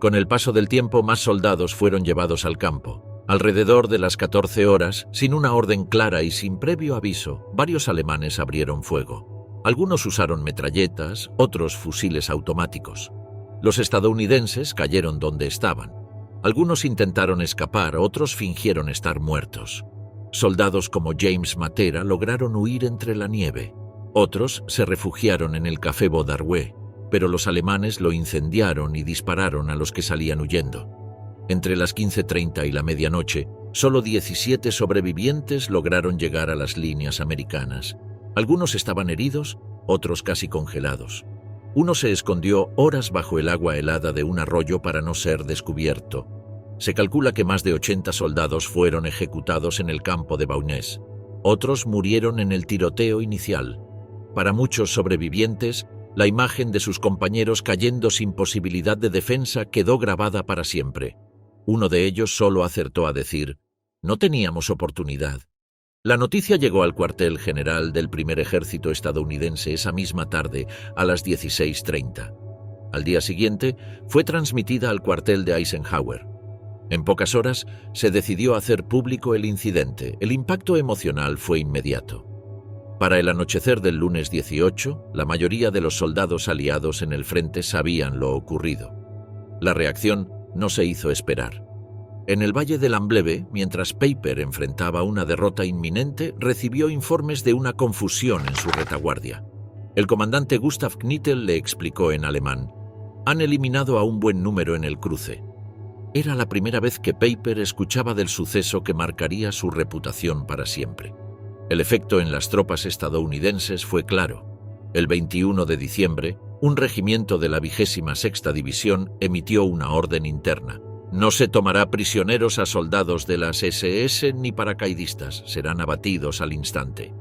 Con el paso del tiempo, más soldados fueron llevados al campo. Alrededor de las 14 horas, sin una orden clara y sin previo aviso, varios alemanes abrieron fuego. Algunos usaron metralletas, otros fusiles automáticos. Los estadounidenses cayeron donde estaban. Algunos intentaron escapar, otros fingieron estar muertos. Soldados como James Matera lograron huir entre la nieve. Otros se refugiaron en el Café Baudargues, pero los alemanes lo incendiaron y dispararon a los que salían huyendo. Entre las 15:30 y la medianoche, solo 17 sobrevivientes lograron llegar a las líneas americanas. Algunos estaban heridos, otros casi congelados. Uno se escondió horas bajo el agua helada de un arroyo para no ser descubierto. Se calcula que más de 80 soldados fueron ejecutados en el campo de Baugnes. Otros murieron en el tiroteo inicial. Para muchos sobrevivientes, la imagen de sus compañeros cayendo sin posibilidad de defensa quedó grabada para siempre. Uno de ellos solo acertó a decir: «No teníamos oportunidad». La noticia llegó al cuartel general del primer ejército estadounidense esa misma tarde, a las 16:30. Al día siguiente, fue transmitida al cuartel de Eisenhower. En pocas horas se decidió hacer público el incidente. El impacto emocional fue inmediato. Para el anochecer del lunes 18, la mayoría de los soldados aliados en el frente sabían lo ocurrido. La reacción no se hizo esperar. En el valle del Ambleve, mientras Peiper enfrentaba una derrota inminente, recibió informes de una confusión en su retaguardia. El comandante Gustav Knittel le explicó en alemán: «Han eliminado a un buen número en el cruce». Era la primera vez que Peiper escuchaba del suceso que marcaría su reputación para siempre. El efecto en las tropas estadounidenses fue claro. El 21 de diciembre, un regimiento de la 26ª División emitió una orden interna: «No se tomará prisioneros a soldados de las SS ni paracaidistas, serán abatidos al instante».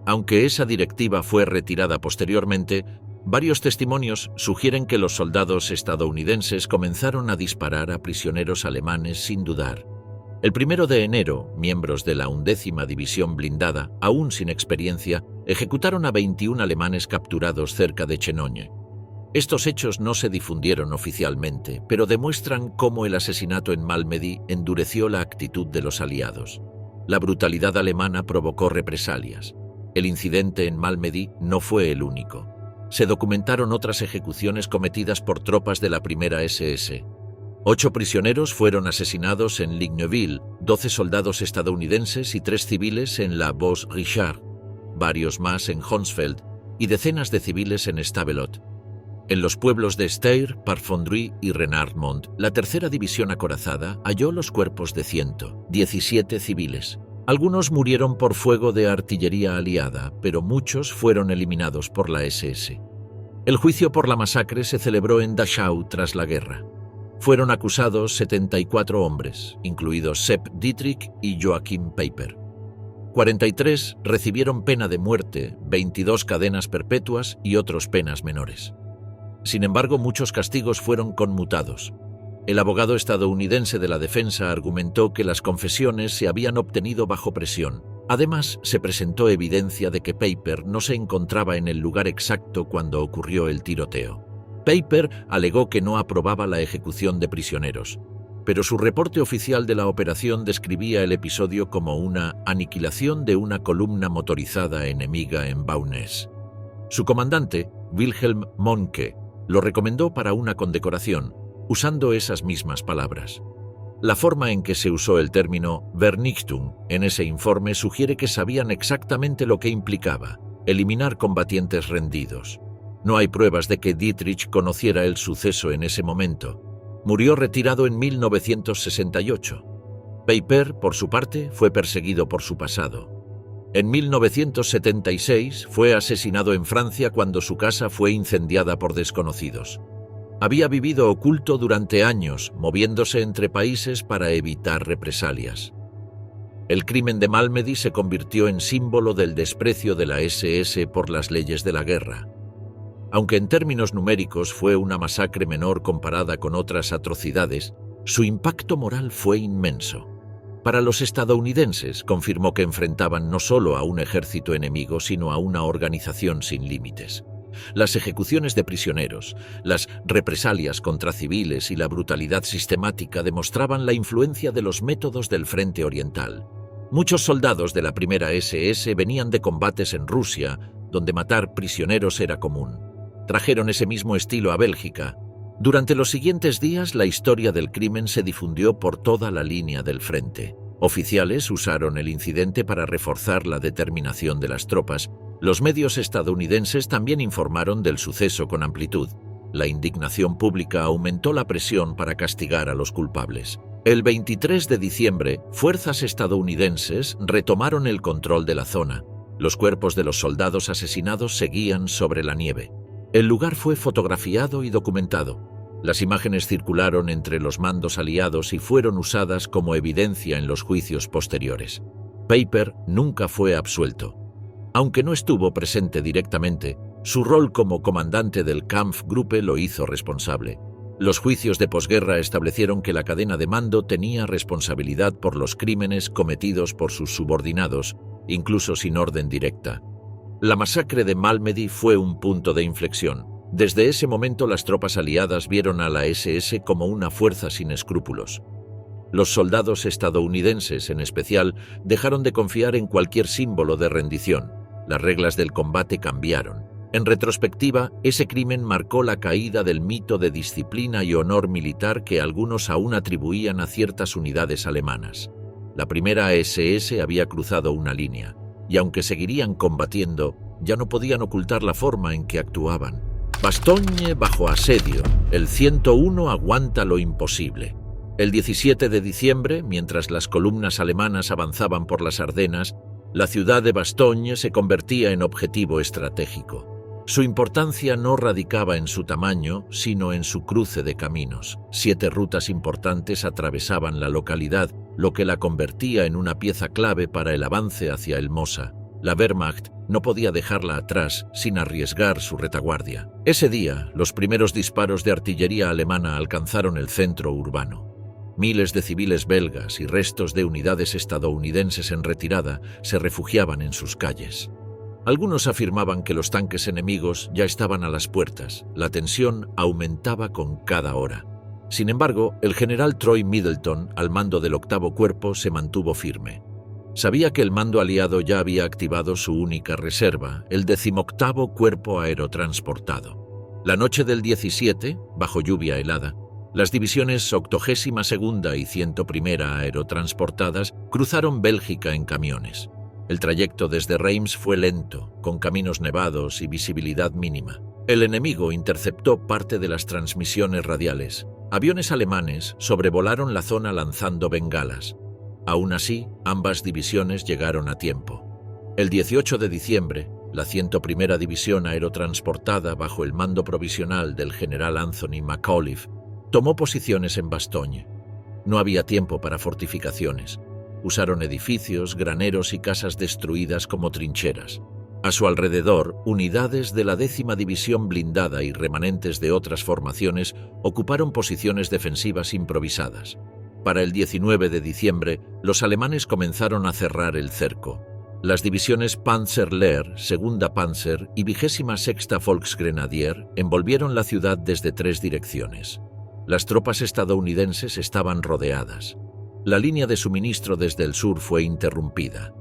Aunque esa directiva fue retirada posteriormente, varios testimonios sugieren que los soldados estadounidenses comenzaron a disparar a prisioneros alemanes sin dudar. El 1 de enero, miembros de la 11ª División Blindada, aún sin experiencia, ejecutaron a 21 alemanes capturados cerca de Chenogne. Estos hechos no se difundieron oficialmente, pero demuestran cómo el asesinato en Malmedy endureció la actitud de los aliados. La brutalidad alemana provocó represalias. El incidente en Malmedy no fue el único. Se documentaron otras ejecuciones cometidas por tropas de la primera SS. 8 prisioneros fueron asesinados en Ligneville, 12 soldados estadounidenses y 3 civiles en la Bosse-Richard, varios más en Honsfeld y decenas de civiles en Stavelot. En los pueblos de Steyr, Parfondry y Renardmont, la tercera división acorazada halló los cuerpos de 117 civiles. Algunos murieron por fuego de artillería aliada, pero muchos fueron eliminados por la SS. El juicio por la masacre se celebró en Dachau tras la guerra. Fueron acusados 74 hombres, incluidos Sepp Dietrich y Joachim Peiper. 43 recibieron pena de muerte, 22 cadenas perpetuas y otros penas menores. Sin embargo, muchos castigos fueron conmutados. El abogado estadounidense de la defensa argumentó que las confesiones se habían obtenido bajo presión. Además, se presentó evidencia de que Peiper no se encontraba en el lugar exacto cuando ocurrió el tiroteo. Peiper alegó que no aprobaba la ejecución de prisioneros, pero su reporte oficial de la operación describía el episodio como una aniquilación de una columna motorizada enemiga en Baunés. Su comandante, Wilhelm Mohnke, lo recomendó para una condecoración, usando esas mismas palabras. La forma en que se usó el término Vernichtung en ese informe sugiere que sabían exactamente lo que implicaba: eliminar combatientes rendidos. No hay pruebas de que Dietrich conociera el suceso en ese momento. Murió retirado en 1968. Peiper, por su parte, fue perseguido por su pasado. En 1976 fue asesinado en Francia cuando su casa fue incendiada por desconocidos. Había vivido oculto durante años, moviéndose entre países para evitar represalias. El crimen de Malmedy se convirtió en símbolo del desprecio de la SS por las leyes de la guerra. Aunque en términos numéricos fue una masacre menor comparada con otras atrocidades, su impacto moral fue inmenso. Para los estadounidenses, confirmó que enfrentaban no solo a un ejército enemigo, sino a una organización sin límites. Las ejecuciones de prisioneros, las represalias contra civiles y la brutalidad sistemática demostraban la influencia de los métodos del Frente Oriental. Muchos soldados de la primera SS venían de combates en Rusia, donde matar prisioneros era común. Trajeron ese mismo estilo a Bélgica. Durante los siguientes días, la historia del crimen se difundió por toda la línea del frente. Oficiales usaron el incidente para reforzar la determinación de las tropas. Los medios estadounidenses también informaron del suceso con amplitud. La indignación pública aumentó la presión para castigar a los culpables. El 23 de diciembre, fuerzas estadounidenses retomaron el control de la zona. Los cuerpos de los soldados asesinados seguían sobre la nieve. El lugar fue fotografiado y documentado. Las imágenes circularon entre los mandos aliados y fueron usadas como evidencia en los juicios posteriores. Peiper nunca fue absuelto. Aunque no estuvo presente directamente, su rol como comandante del Kampfgruppe lo hizo responsable. Los juicios de posguerra establecieron que la cadena de mando tenía responsabilidad por los crímenes cometidos por sus subordinados, incluso sin orden directa. La masacre de Malmedy fue un punto de inflexión. Desde ese momento las tropas aliadas vieron a la SS como una fuerza sin escrúpulos. Los soldados estadounidenses, en especial, dejaron de confiar en cualquier símbolo de rendición. Las reglas del combate cambiaron. En retrospectiva, ese crimen marcó la caída del mito de disciplina y honor militar que algunos aún atribuían a ciertas unidades alemanas. La primera SS había cruzado una línea, y aunque seguirían combatiendo, ya no podían ocultar la forma en que actuaban. Bastogne bajo asedio. El 101 aguanta lo imposible. El 17 de diciembre, mientras las columnas alemanas avanzaban por las Ardenas, la ciudad de Bastogne se convertía en objetivo estratégico. Su importancia no radicaba en su tamaño, sino en su cruce de caminos. 7 rutas importantes atravesaban la localidad, lo que la convertía en una pieza clave para el avance hacia el Mosa. La Wehrmacht no podía dejarla atrás sin arriesgar su retaguardia. Ese día, los primeros disparos de artillería alemana alcanzaron el centro urbano. Miles de civiles belgas y restos de unidades estadounidenses en retirada se refugiaban en sus calles. Algunos afirmaban que los tanques enemigos ya estaban a las puertas. La tensión aumentaba con cada hora. Sin embargo, el general Troy Middleton, al mando del 8º Cuerpo, se mantuvo firme. Sabía que el mando aliado ya había activado su única reserva, el 18º Cuerpo Aerotransportado. La noche del 17, bajo lluvia helada, las divisiones 82ª y 101ª Aerotransportadas cruzaron Bélgica en camiones. El trayecto desde Reims fue lento, con caminos nevados y visibilidad mínima. El enemigo interceptó parte de las transmisiones radiales. Aviones alemanes sobrevolaron la zona lanzando bengalas. Aún así, ambas divisiones llegaron a tiempo. El 18 de diciembre, la 101ª División Aerotransportada, bajo el mando provisional del general Anthony McAuliffe, tomó posiciones en Bastogne. No había tiempo para fortificaciones. Usaron edificios, graneros y casas destruidas como trincheras. A su alrededor, unidades de la 10ª División Blindada y remanentes de otras formaciones ocuparon posiciones defensivas improvisadas. Para el 19 de diciembre, los alemanes comenzaron a cerrar el cerco. Las divisiones Panzerlehr, 2ª Panzer y 26ª Volksgrenadier envolvieron la ciudad desde 3 direcciones. Las tropas estadounidenses estaban rodeadas. La línea de suministro desde el sur fue interrumpida.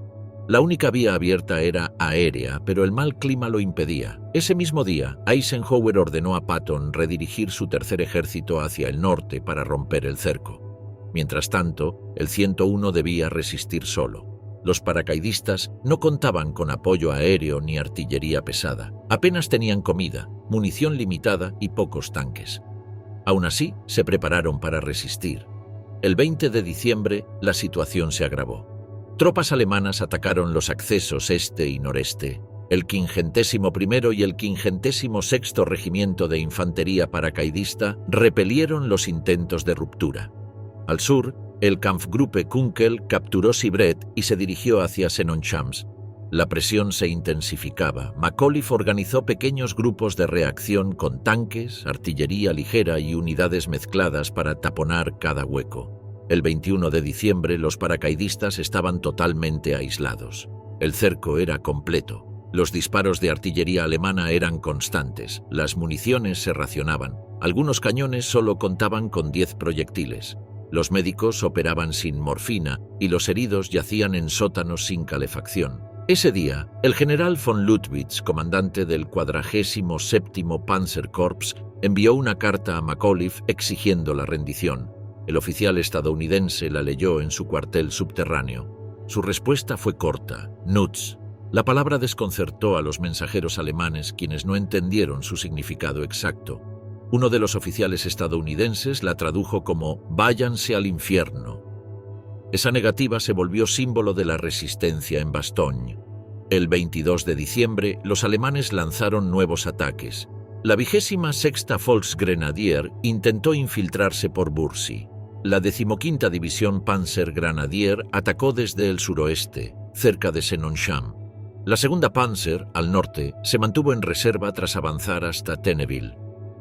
La única vía abierta era aérea, pero el mal clima lo impedía. Ese mismo día, Eisenhower ordenó a Patton redirigir su tercer ejército hacia el norte para romper el cerco. Mientras tanto, el 101 debía resistir solo. Los paracaidistas no contaban con apoyo aéreo ni artillería pesada. Apenas tenían comida, munición limitada y pocos tanques. Aún así, se prepararon para resistir. El 20 de diciembre, la situación se agravó. Tropas alemanas atacaron los accesos este y noreste. El 51º y el 56º Regimiento de Infantería Paracaidista repelieron los intentos de ruptura. Al sur, el Kampfgruppe Kunkel capturó Sibret y se dirigió hacia Senonchamps. La presión se intensificaba. McAuliffe organizó pequeños grupos de reacción con tanques, artillería ligera y unidades mezcladas para taponar cada hueco. El 21 de diciembre los paracaidistas estaban totalmente aislados. El cerco era completo. Los disparos de artillería alemana eran constantes. Las municiones se racionaban. Algunos cañones solo contaban con 10 proyectiles. Los médicos operaban sin morfina y los heridos yacían en sótanos sin calefacción. Ese día, el general von Lüttwitz, comandante del 47º Panzerkorps, envió una carta a McAuliffe exigiendo la rendición. El oficial estadounidense la leyó en su cuartel subterráneo. Su respuesta fue corta: Nutz. La palabra desconcertó a los mensajeros alemanes, quienes no entendieron su significado exacto. Uno de los oficiales estadounidenses la tradujo como «váyanse al infierno». Esa negativa se volvió símbolo de la resistencia en Bastogne. El 22 de diciembre, los alemanes lanzaron nuevos ataques. La 26ª Volksgrenadier intentó infiltrarse por Bursy. La 15ª División Panzergrenadier atacó desde el suroeste, cerca de Senonchamps. La 2ª Panzer, al norte, se mantuvo en reserva tras avanzar hasta Tenneville.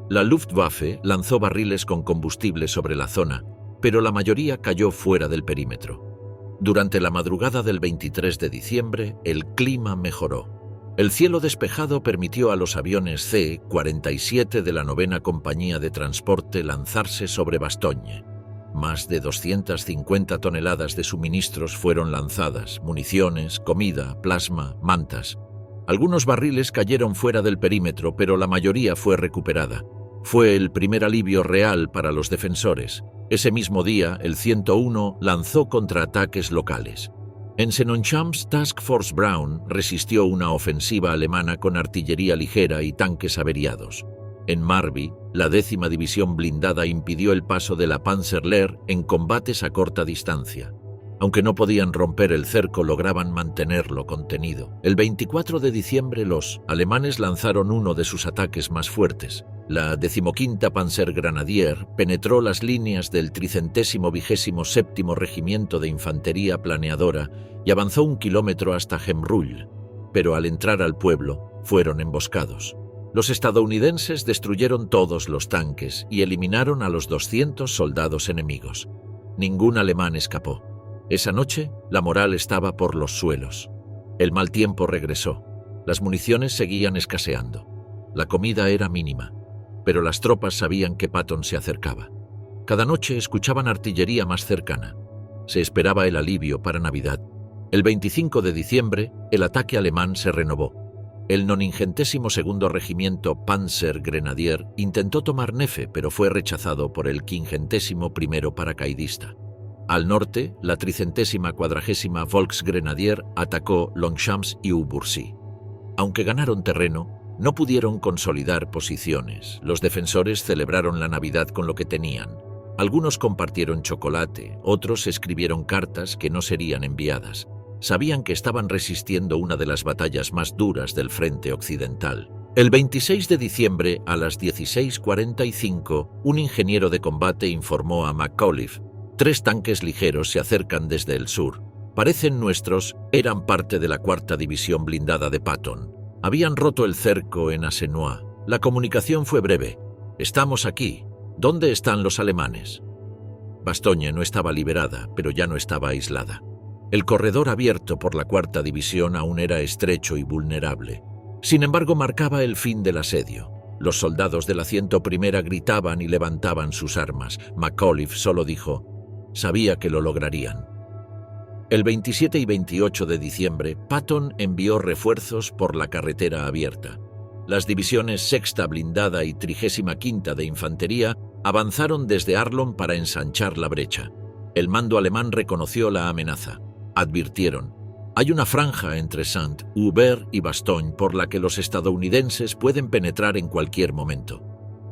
La Luftwaffe lanzó barriles con combustible sobre la zona, pero la mayoría cayó fuera del perímetro. Durante la madrugada del 23 de diciembre, el clima mejoró. El cielo despejado permitió a los aviones C-47 de la 9ª Compañía de Transporte lanzarse sobre Bastogne. Más de 250 toneladas de suministros fueron lanzadas, municiones, comida, plasma, mantas. Algunos barriles cayeron fuera del perímetro, pero la mayoría fue recuperada. Fue el primer alivio real para los defensores. Ese mismo día, el 101 lanzó contraataques locales. En Senonchamps, Task Force Brown resistió una ofensiva alemana con artillería ligera y tanques averiados. En Marby, la 10ª División Blindada impidió el paso de la Panzerlehr en combates a corta distancia. Aunque no podían romper el cerco, lograban mantenerlo contenido. El 24 de diciembre los alemanes lanzaron uno de sus ataques más fuertes. La 15ª Panzergrenadier penetró las líneas del 327º Regimiento de Infantería Planeadora y avanzó 1 kilómetro hasta Hemrull, pero al entrar al pueblo fueron emboscados. Los estadounidenses destruyeron todos los tanques y eliminaron a los 200 soldados enemigos. Ningún alemán escapó. Esa noche, la moral estaba por los suelos. El mal tiempo regresó. Las municiones seguían escaseando. La comida era mínima, pero las tropas sabían que Patton se acercaba. Cada noche escuchaban artillería más cercana. Se esperaba el alivio para Navidad. El 25 de diciembre, el ataque alemán se renovó. El 92º Regimiento Panzergrenadier intentó tomar Nefe, pero fue rechazado por el 51º paracaidista. Al norte, la 340ª Volksgrenadier atacó Longchamps y Ubursy. Aunque ganaron terreno, no pudieron consolidar posiciones. Los defensores celebraron la Navidad con lo que tenían. Algunos compartieron chocolate, otros escribieron cartas que no serían enviadas. Sabían que estaban resistiendo una de las batallas más duras del frente occidental. El 26 de diciembre, a las 16:45, un ingeniero de combate informó a McAuliffe: 3 tanques ligeros se acercan desde el sur. Parecen nuestros, eran parte de la 4ª División Blindada de Patton. Habían roto el cerco en Assenois. La comunicación fue breve. Estamos aquí. ¿Dónde están los alemanes? Bastogne no estaba liberada, pero ya no estaba aislada. El corredor abierto por la 4ª División aún era estrecho y vulnerable. Sin embargo, marcaba el fin del asedio. Los soldados de la 101ª gritaban y levantaban sus armas. McAuliffe solo dijo: sabía que lo lograrían. El 27 y 28 de diciembre, Patton envió refuerzos por la carretera abierta. Las divisiones 6ª Blindada y 35ª de Infantería avanzaron desde Arlon para ensanchar la brecha. El mando alemán reconoció la amenaza. Advirtieron: hay una franja entre Saint-Hubert y Bastogne por la que los estadounidenses pueden penetrar en cualquier momento.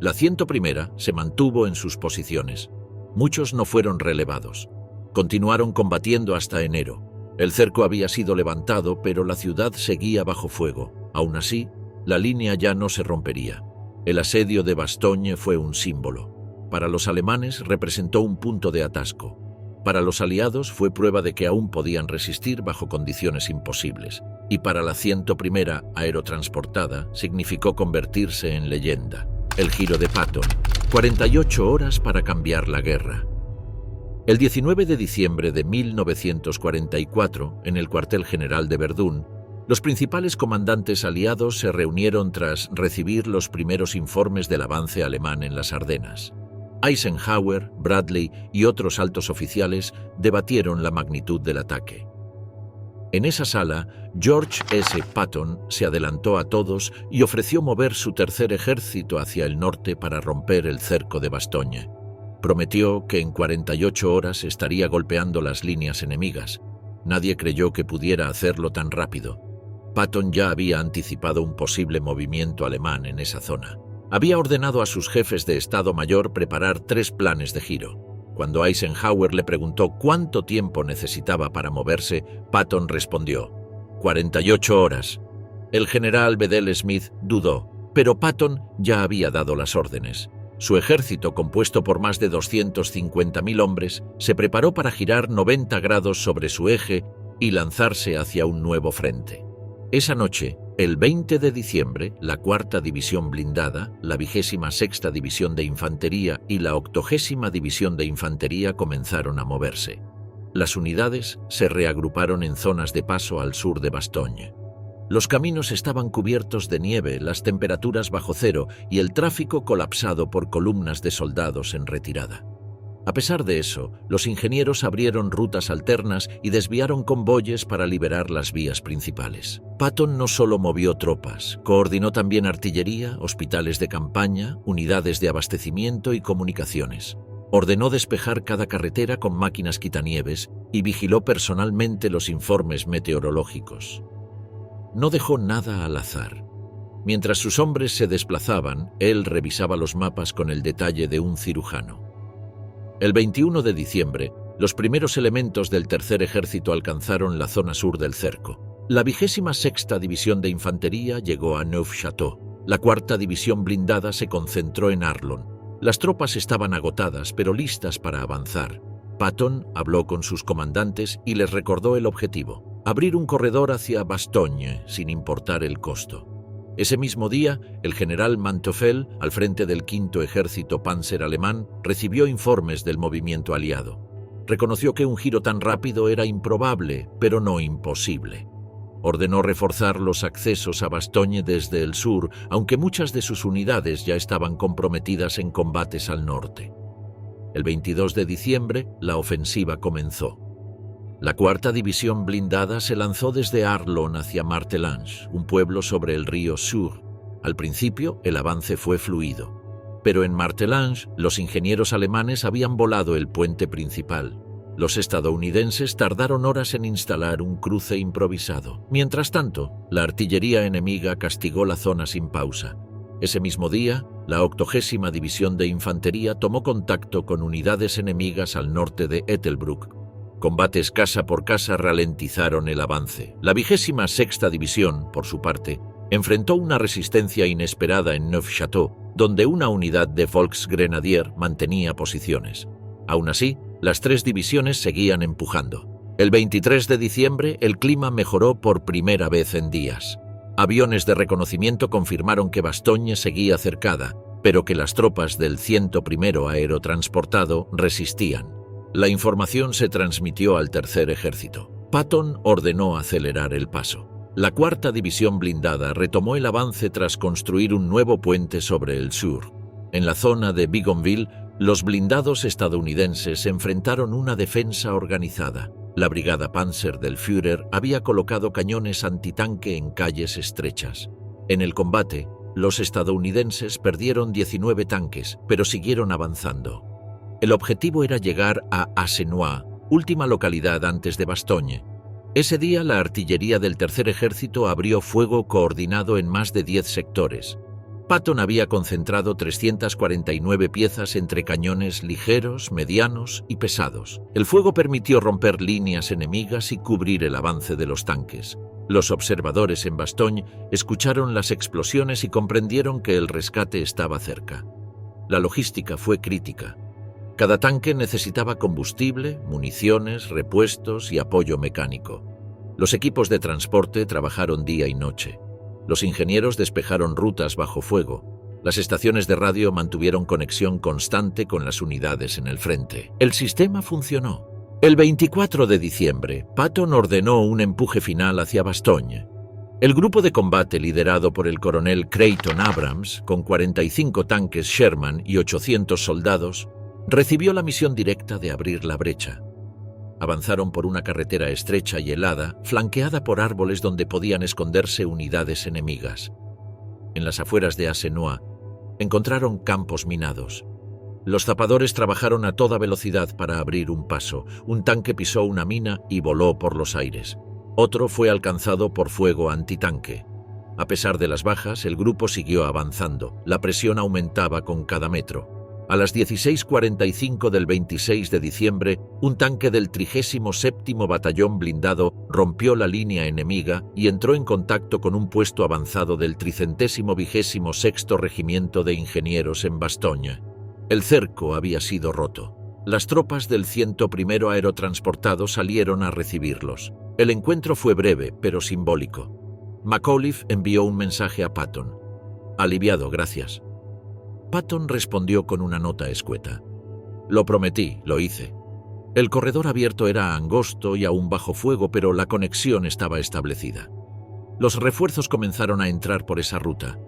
La 101ª se mantuvo en sus posiciones. Muchos no fueron relevados. Continuaron combatiendo hasta enero. El cerco había sido levantado, pero la ciudad seguía bajo fuego. Aún así, la línea ya no se rompería. El asedio de Bastogne fue un símbolo. Para los alemanes representó un punto de atasco. Para los aliados fue prueba de que aún podían resistir bajo condiciones imposibles. Y para la 101ª aerotransportada significó convertirse en leyenda. El giro de Patton. 48 horas para cambiar la guerra. El 19 de diciembre de 1944, en el cuartel general de Verdún, los principales comandantes aliados se reunieron tras recibir los primeros informes del avance alemán en las Ardenas. Eisenhower, Bradley y otros altos oficiales debatieron la magnitud del ataque. En esa sala, George S. Patton se adelantó a todos y ofreció mover su tercer ejército hacia el norte para romper el cerco de Bastogne. Prometió que en 48 horas estaría golpeando las líneas enemigas. Nadie creyó que pudiera hacerlo tan rápido. Patton ya había anticipado un posible movimiento alemán en esa zona. Había ordenado a sus jefes de Estado Mayor preparar 3 planes de giro. Cuando Eisenhower le preguntó cuánto tiempo necesitaba para moverse, Patton respondió: 48 horas. El general Bedell Smith dudó, pero Patton ya había dado las órdenes. Su ejército, compuesto por más de 250.000 hombres, se preparó para girar 90 grados sobre su eje y lanzarse hacia un nuevo frente. Esa noche, el 20 de diciembre, la 4ª División Blindada, la 26ª División de Infantería y la 80ª División de Infantería comenzaron a moverse. Las unidades se reagruparon en zonas de paso al sur de Bastogne. Los caminos estaban cubiertos de nieve, las temperaturas bajo cero y el tráfico colapsado por columnas de soldados en retirada. A pesar de eso, los ingenieros abrieron rutas alternas y desviaron convoyes para liberar las vías principales. Patton no solo movió tropas, coordinó también artillería, hospitales de campaña, unidades de abastecimiento y comunicaciones. Ordenó despejar cada carretera con máquinas quitanieves y vigiló personalmente los informes meteorológicos. No dejó nada al azar. Mientras sus hombres se desplazaban, él revisaba los mapas con el detalle de un cirujano. El 21 de diciembre, los primeros elementos del Tercer Ejército alcanzaron la zona sur del cerco. La 26ª División de Infantería llegó a Neufchâteau. La 4ª División blindada se concentró en Arlon. Las tropas estaban agotadas, pero listas para avanzar. Patton habló con sus comandantes y les recordó el objetivo: abrir un corredor hacia Bastogne, sin importar el costo. Ese mismo día, el general Manteuffel, al frente del 5º Ejército Panzer alemán, recibió informes del movimiento aliado. Reconoció que un giro tan rápido era improbable, pero no imposible. Ordenó reforzar los accesos a Bastogne desde el sur, aunque muchas de sus unidades ya estaban comprometidas en combates al norte. El 22 de diciembre, la ofensiva comenzó. La 4ª División blindada se lanzó desde Arlon hacia Martelange, un pueblo sobre el río Sur. Al principio, el avance fue fluido. Pero en Martelange, los ingenieros alemanes habían volado el puente principal. Los estadounidenses tardaron horas en instalar un cruce improvisado. Mientras tanto, la artillería enemiga castigó la zona sin pausa. Ese mismo día, la 80ª División de Infantería tomó contacto con unidades enemigas al norte de Ettelbruck. Combates casa por casa ralentizaron el avance. La 26ª División, por su parte, enfrentó una resistencia inesperada en Neufchâteau, donde una unidad de Volksgrenadier mantenía posiciones. Aún así, las 3 divisiones seguían empujando. El 23 de diciembre, el clima mejoró por primera vez en días. Aviones de reconocimiento confirmaron que Bastogne seguía cercada, pero que las tropas del 101º Aerotransportado resistían. La información se transmitió al Tercer Ejército. Patton ordenó acelerar el paso. La 4ª División blindada retomó el avance tras construir un nuevo puente sobre el Sur. En la zona de Bigonville, los blindados estadounidenses enfrentaron una defensa organizada. La brigada Panzer del Führer había colocado cañones antitanque en calles estrechas. En el combate, los estadounidenses perdieron 19 tanques, pero siguieron avanzando. El objetivo era llegar a Assenois, última localidad antes de Bastogne. Ese día, la artillería del Tercer Ejército abrió fuego coordinado en más de 10 sectores. Patton había concentrado 349 piezas entre cañones ligeros, medianos y pesados. El fuego permitió romper líneas enemigas y cubrir el avance de los tanques. Los observadores en Bastogne escucharon las explosiones y comprendieron que el rescate estaba cerca. La logística fue crítica. Cada tanque necesitaba combustible, municiones, repuestos y apoyo mecánico. Los equipos de transporte trabajaron día y noche. Los ingenieros despejaron rutas bajo fuego. Las estaciones de radio mantuvieron conexión constante con las unidades en el frente. El sistema funcionó. El 24 de diciembre, Patton ordenó un empuje final hacia Bastogne. El grupo de combate liderado por el coronel Creighton Abrams, con 45 tanques Sherman y 800 soldados, recibió la misión directa de abrir la brecha. Avanzaron por una carretera estrecha y helada, flanqueada por árboles donde podían esconderse unidades enemigas. En las afueras de Assenois, encontraron campos minados. Los zapadores trabajaron a toda velocidad para abrir un paso. Un tanque pisó una mina y voló por los aires. Otro fue alcanzado por fuego antitanque. A pesar de las bajas, el grupo siguió avanzando. La presión aumentaba con cada metro. A las 16:45 del 26 de diciembre, un tanque del 37º Batallón blindado rompió la línea enemiga y entró en contacto con un puesto avanzado del 326º Regimiento de Ingenieros en Bastogne. El cerco había sido roto. Las tropas del 101º Aerotransportado salieron a recibirlos. El encuentro fue breve, pero simbólico. McAuliffe envió un mensaje a Patton. «Aliviado, gracias». Patton respondió con una nota escueta. «Lo prometí, lo hice». El corredor abierto era angosto y aún bajo fuego, pero la conexión estaba establecida. Los refuerzos comenzaron a entrar por esa ruta.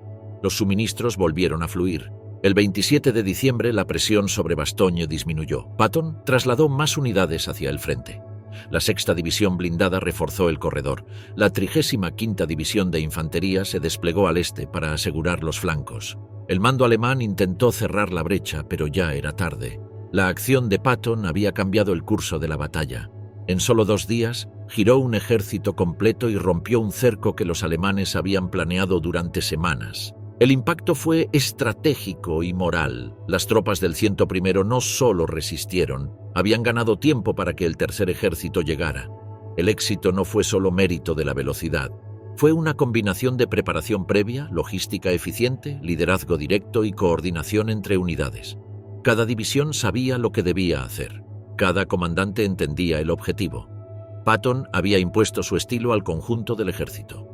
Los suministros volvieron a fluir. El 27 de diciembre la presión sobre Bastogne disminuyó. Patton trasladó más unidades hacia el frente. La 6ª División Blindada reforzó el corredor. La 35ª División de Infantería se desplegó al este para asegurar los flancos. El mando alemán intentó cerrar la brecha, pero ya era tarde. La acción de Patton había cambiado el curso de la batalla. En solo 2 días, giró un ejército completo y rompió un cerco que los alemanes habían planeado durante semanas. El impacto fue estratégico y moral. Las tropas del 101 no solo resistieron, habían ganado tiempo para que el tercer ejército llegara. El éxito no fue solo mérito de la velocidad. Fue una combinación de preparación previa, logística eficiente, liderazgo directo y coordinación entre unidades. Cada división sabía lo que debía hacer. Cada comandante entendía el objetivo. Patton había impuesto su estilo al conjunto del ejército.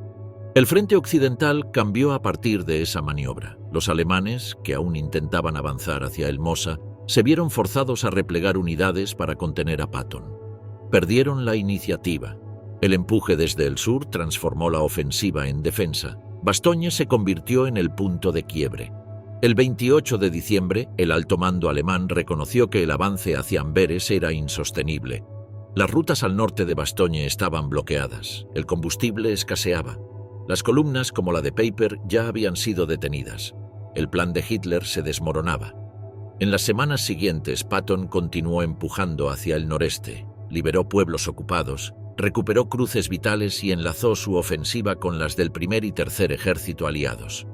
El frente occidental cambió a partir de esa maniobra. Los alemanes, que aún intentaban avanzar hacia el Mosa, se vieron forzados a replegar unidades para contener a Patton. Perdieron la iniciativa. El empuje desde el sur transformó la ofensiva en defensa. Bastogne se convirtió en el punto de quiebre. El 28 de diciembre, el alto mando alemán reconoció que el avance hacia Amberes era insostenible. Las rutas al norte de Bastogne estaban bloqueadas. El combustible escaseaba. Las columnas, como la de Paper, ya habían sido detenidas. El plan de Hitler se desmoronaba. En las semanas siguientes, Patton continuó empujando hacia el noreste, liberó pueblos ocupados, recuperó cruces vitales y enlazó su ofensiva con las del primer y tercer ejército aliados.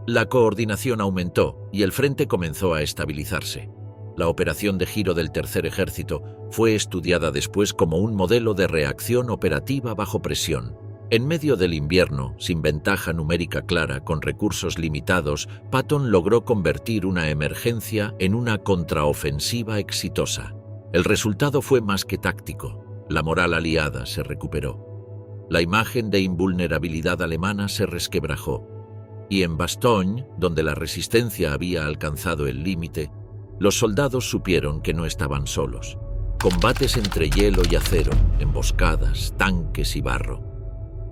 La coordinación aumentó y el frente comenzó a estabilizarse. La operación de giro del tercer ejército fue estudiada después como un modelo de reacción operativa bajo presión. En medio del invierno, sin ventaja numérica clara, con recursos limitados, Patton logró convertir una emergencia en una contraofensiva exitosa. El resultado fue más que táctico. La moral aliada se recuperó. La imagen de invulnerabilidad alemana se resquebrajó. Y en Bastogne, donde la resistencia había alcanzado el límite, los soldados supieron que no estaban solos. Combates entre hielo y acero, emboscadas, tanques y barro.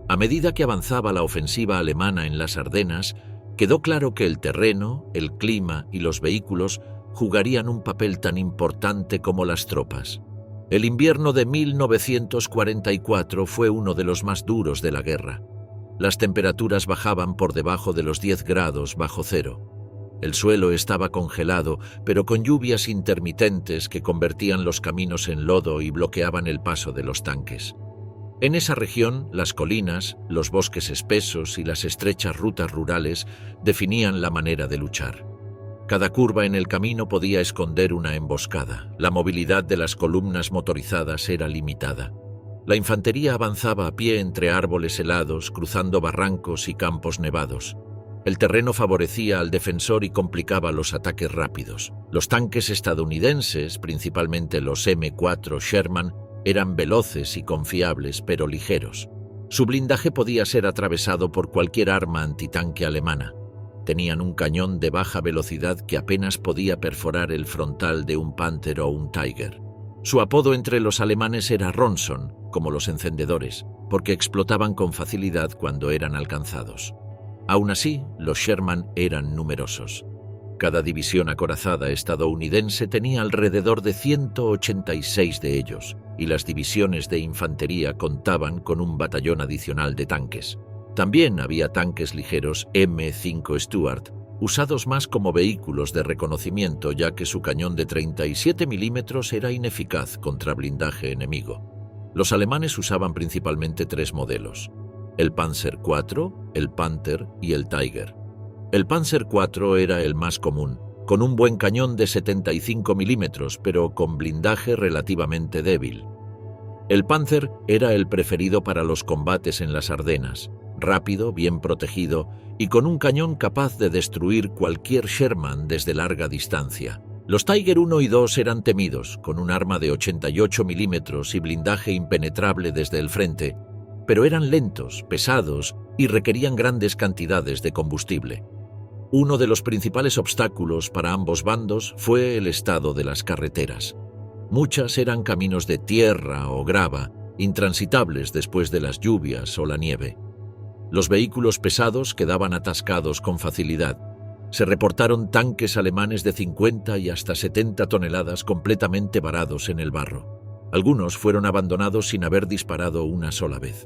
A medida que avanzaba la ofensiva alemana en las Ardenas, quedó claro que el terreno, el clima y los vehículos jugarían un papel tan importante como las tropas. El invierno de 1944 fue uno de los más duros de la guerra. Las temperaturas bajaban por debajo de los 10 grados bajo cero. El suelo estaba congelado, pero con lluvias intermitentes que convertían los caminos en lodo y bloqueaban el paso de los tanques. En esa región, las colinas, los bosques espesos y las estrechas rutas rurales definían la manera de luchar. Cada curva en el camino podía esconder una emboscada. La movilidad de las columnas motorizadas era limitada. La infantería avanzaba a pie entre árboles helados, cruzando barrancos y campos nevados. El terreno favorecía al defensor y complicaba los ataques rápidos. Los tanques estadounidenses, principalmente los M4 Sherman, eran veloces y confiables, pero ligeros. Su blindaje podía ser atravesado por cualquier arma antitanque alemana. Tenían un cañón de baja velocidad que apenas podía perforar el frontal de un Panther o un Tiger. Su apodo entre los alemanes era Ronson, como los encendedores, porque explotaban con facilidad cuando eran alcanzados. Aún así, los Sherman eran numerosos. Cada división acorazada estadounidense tenía alrededor de 186 de ellos, y las divisiones de infantería contaban con un batallón adicional de tanques. También había tanques ligeros M5 Stuart, usados más como vehículos de reconocimiento ya que su cañón de 37 milímetros era ineficaz contra blindaje enemigo. Los alemanes usaban principalmente 3 modelos: el Panzer IV, el Panther y el Tiger. El Panzer IV era el más común, con un buen cañón de 75 milímetros, pero con blindaje relativamente débil. El Panzer era el preferido para los combates en las Ardenas, rápido, bien protegido y con un cañón capaz de destruir cualquier Sherman desde larga distancia. Los Tiger 1 y 2 eran temidos, con un arma de 88 milímetros y blindaje impenetrable desde el frente, pero eran lentos, pesados y requerían grandes cantidades de combustible. Uno de los principales obstáculos para ambos bandos fue el estado de las carreteras. Muchas eran caminos de tierra o grava, intransitables después de las lluvias o la nieve. Los vehículos pesados quedaban atascados con facilidad. Se reportaron tanques alemanes de 50 y hasta 70 toneladas completamente varados en el barro. Algunos fueron abandonados sin haber disparado una sola vez.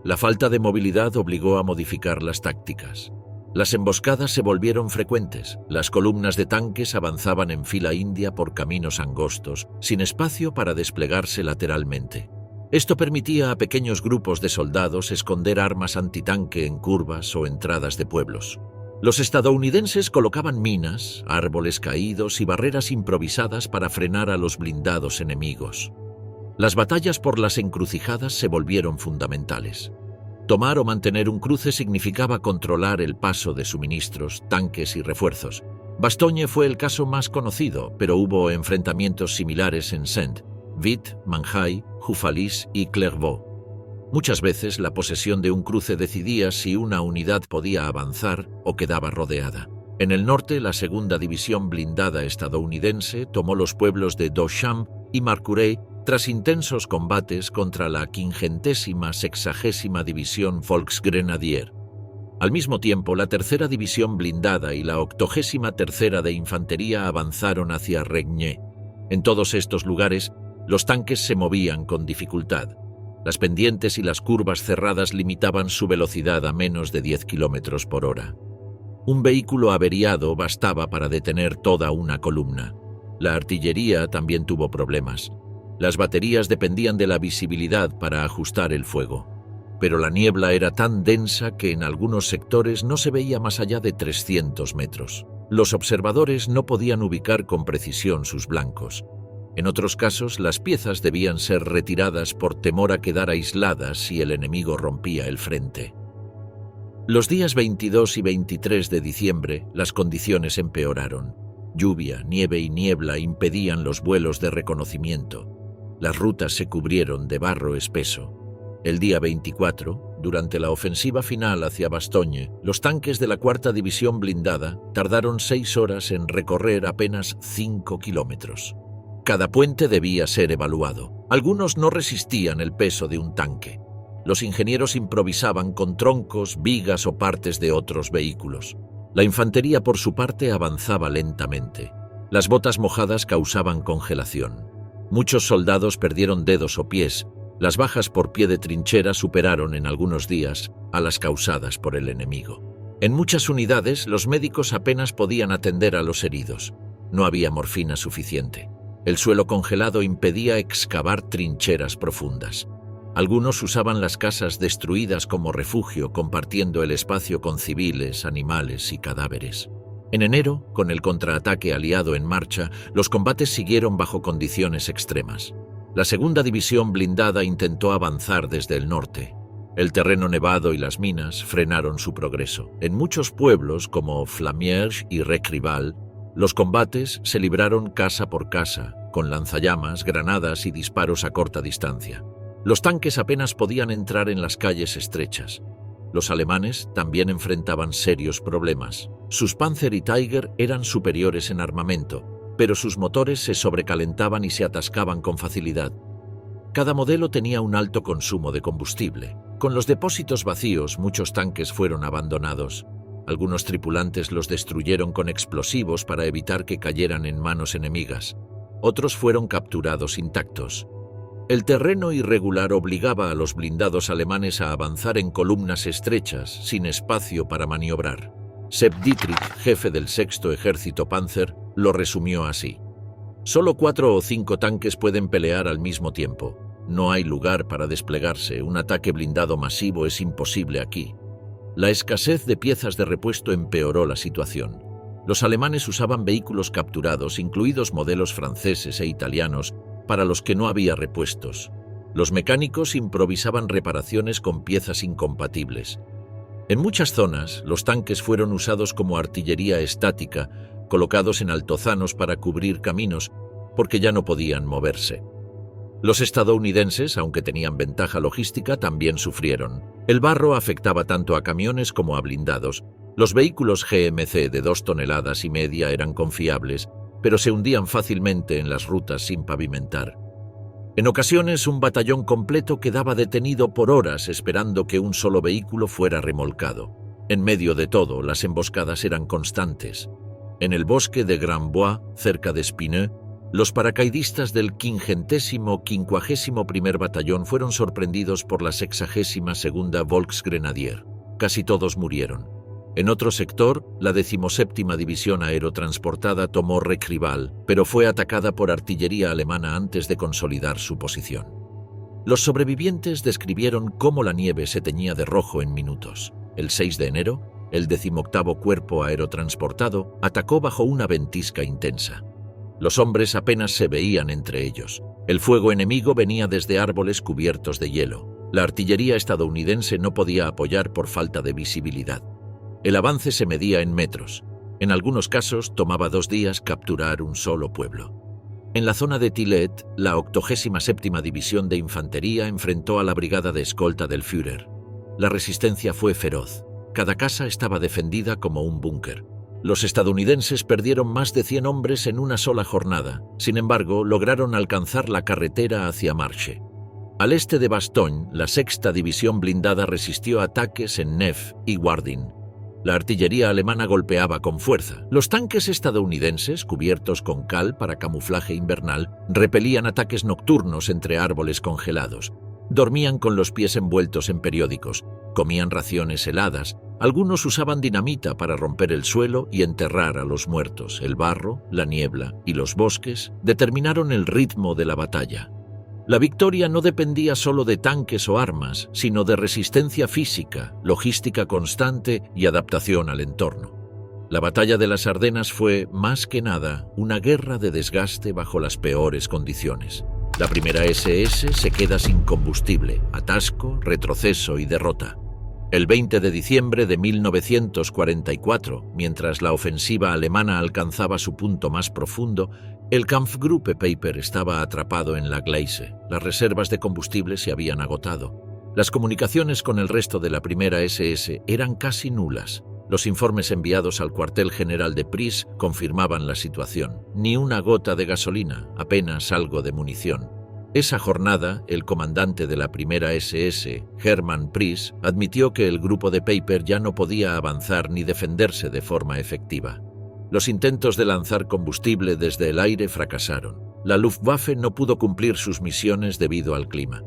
La falta de movilidad obligó a modificar las tácticas. Las emboscadas se volvieron frecuentes. Las columnas de tanques avanzaban en fila india por caminos angostos, sin espacio para desplegarse lateralmente. Esto permitía a pequeños grupos de soldados esconder armas antitanque en curvas o entradas de pueblos. Los estadounidenses colocaban minas, árboles caídos y barreras improvisadas para frenar a los blindados enemigos. Las batallas por las encrucijadas se volvieron fundamentales. Tomar o mantener un cruce significaba controlar el paso de suministros, tanques y refuerzos. Bastogne fue el caso más conocido, pero hubo enfrentamientos similares en Saint, Vite, Manhai, Houffalize y Clairvaux. Muchas veces la posesión de un cruce decidía si una unidad podía avanzar o quedaba rodeada. En el norte, la segunda división blindada estadounidense tomó los pueblos de Daucham y Marcoureuil tras intensos combates contra la 560ª División Volksgrenadier. Al mismo tiempo, la tercera división blindada y la 83ª de Infantería avanzaron hacia Regnier. En todos estos lugares, los tanques se movían con dificultad. Las pendientes y las curvas cerradas limitaban su velocidad a menos de 10 km por hora. Un vehículo averiado bastaba para detener toda una columna. La artillería también tuvo problemas. Las baterías dependían de la visibilidad para ajustar el fuego. Pero la niebla era tan densa que en algunos sectores no se veía más allá de 300 metros. Los observadores no podían ubicar con precisión sus blancos. En otros casos, las piezas debían ser retiradas por temor a quedar aisladas si el enemigo rompía el frente. Los días 22 y 23 de diciembre, las condiciones empeoraron. Lluvia, nieve y niebla impedían los vuelos de reconocimiento. Las rutas se cubrieron de barro espeso. El día 24, durante la ofensiva final hacia Bastogne, los tanques de la 4ª División blindada tardaron 6 horas en recorrer apenas 5 kilómetros. Cada puente debía ser evaluado. Algunos no resistían el peso de un tanque. Los ingenieros improvisaban con troncos, vigas o partes de otros vehículos. La infantería, por su parte, avanzaba lentamente. Las botas mojadas causaban congelación. Muchos soldados perdieron dedos o pies. Las bajas por pie de trinchera superaron en algunos días a las causadas por el enemigo. En muchas unidades, los médicos apenas podían atender a los heridos. No había morfina suficiente. El suelo congelado impedía excavar trincheras profundas. Algunos usaban las casas destruidas como refugio, compartiendo el espacio con civiles, animales y cadáveres. En enero, con el contraataque aliado en marcha, los combates siguieron bajo condiciones extremas. La 2ª División blindada intentó avanzar desde el norte. El terreno nevado y las minas frenaron su progreso. En muchos pueblos, como Flamierge y Récrival, los combates se libraron casa por casa, con lanzallamas, granadas y disparos a corta distancia. Los tanques apenas podían entrar en las calles estrechas. Los alemanes también enfrentaban serios problemas. Sus Panzer y Tiger eran superiores en armamento, pero sus motores se sobrecalentaban y se atascaban con facilidad. Cada modelo tenía un alto consumo de combustible. Con los depósitos vacíos, muchos tanques fueron abandonados. Algunos tripulantes los destruyeron con explosivos para evitar que cayeran en manos enemigas. Otros fueron capturados intactos. El terreno irregular obligaba a los blindados alemanes a avanzar en columnas estrechas, sin espacio para maniobrar. Sepp Dietrich, jefe del 6º Ejército Panzer, lo resumió así: «Solo 4 o 5 tanques pueden pelear al mismo tiempo. No hay lugar para desplegarse. Un ataque blindado masivo es imposible aquí». La escasez de piezas de repuesto empeoró la situación. Los alemanes usaban vehículos capturados, incluidos modelos franceses e italianos, para los que no había repuestos. Los mecánicos improvisaban reparaciones con piezas incompatibles. En muchas zonas, los tanques fueron usados como artillería estática, colocados en altozanos para cubrir caminos, porque ya no podían moverse. Los estadounidenses, aunque tenían ventaja logística, también sufrieron. El barro afectaba tanto a camiones como a blindados. Los vehículos GMC de 2,5 toneladas eran confiables, pero se hundían fácilmente en las rutas sin pavimentar. En ocasiones, un batallón completo quedaba detenido por horas esperando que un solo vehículo fuera remolcado. En medio de todo, las emboscadas eran constantes. En el bosque de Grand Bois, cerca de Spineux, los paracaidistas del 551º Batallón fueron sorprendidos por la 62ª Volksgrenadier. Casi todos murieron. En otro sector, la 17ª División Aerotransportada tomó Recrival, pero fue atacada por artillería alemana antes de consolidar su posición. Los sobrevivientes describieron cómo la nieve se teñía de rojo en minutos. El 6 de enero, el 18º Cuerpo Aerotransportado atacó bajo una ventisca intensa. Los hombres apenas se veían entre ellos. El fuego enemigo venía desde árboles cubiertos de hielo. La artillería estadounidense no podía apoyar por falta de visibilidad. El avance se medía en metros. En algunos casos tomaba 2 días capturar un solo pueblo. En la zona de Tillet, la 87ª División de Infantería enfrentó a la brigada de escolta del Führer. La resistencia fue feroz. Cada casa estaba defendida como un búnker. Los estadounidenses perdieron más de 100 hombres en una sola jornada. Sin embargo, lograron alcanzar la carretera hacia Marche. Al este de Bastogne, la 6ª División Blindada resistió ataques en Nef y Wardin. La artillería alemana golpeaba con fuerza. Los tanques estadounidenses, cubiertos con cal para camuflaje invernal, repelían ataques nocturnos entre árboles congelados. Dormían con los pies envueltos en periódicos, comían raciones heladas, algunos usaban dinamita para romper el suelo y enterrar a los muertos. El barro, la niebla y los bosques determinaron el ritmo de la batalla. La victoria no dependía solo de tanques o armas, sino de resistencia física, logística constante y adaptación al entorno. La batalla de las Ardenas fue, más que nada, una guerra de desgaste bajo las peores condiciones. La primera SS se queda sin combustible, atasco, retroceso y derrota. El 20 de diciembre de 1944, mientras la ofensiva alemana alcanzaba su punto más profundo, el Kampfgruppe Peiper estaba atrapado en la Gleise. Las reservas de combustible se habían agotado. Las comunicaciones con el resto de la primera SS eran casi nulas. Los informes enviados al cuartel general de Pries confirmaban la situación. Ni una gota de gasolina, apenas algo de munición. Esa jornada, el comandante de la primera SS, Hermann Pries, admitió que el grupo de Peiper ya no podía avanzar ni defenderse de forma efectiva. Los intentos de lanzar combustible desde el aire fracasaron. La Luftwaffe no pudo cumplir sus misiones debido al clima.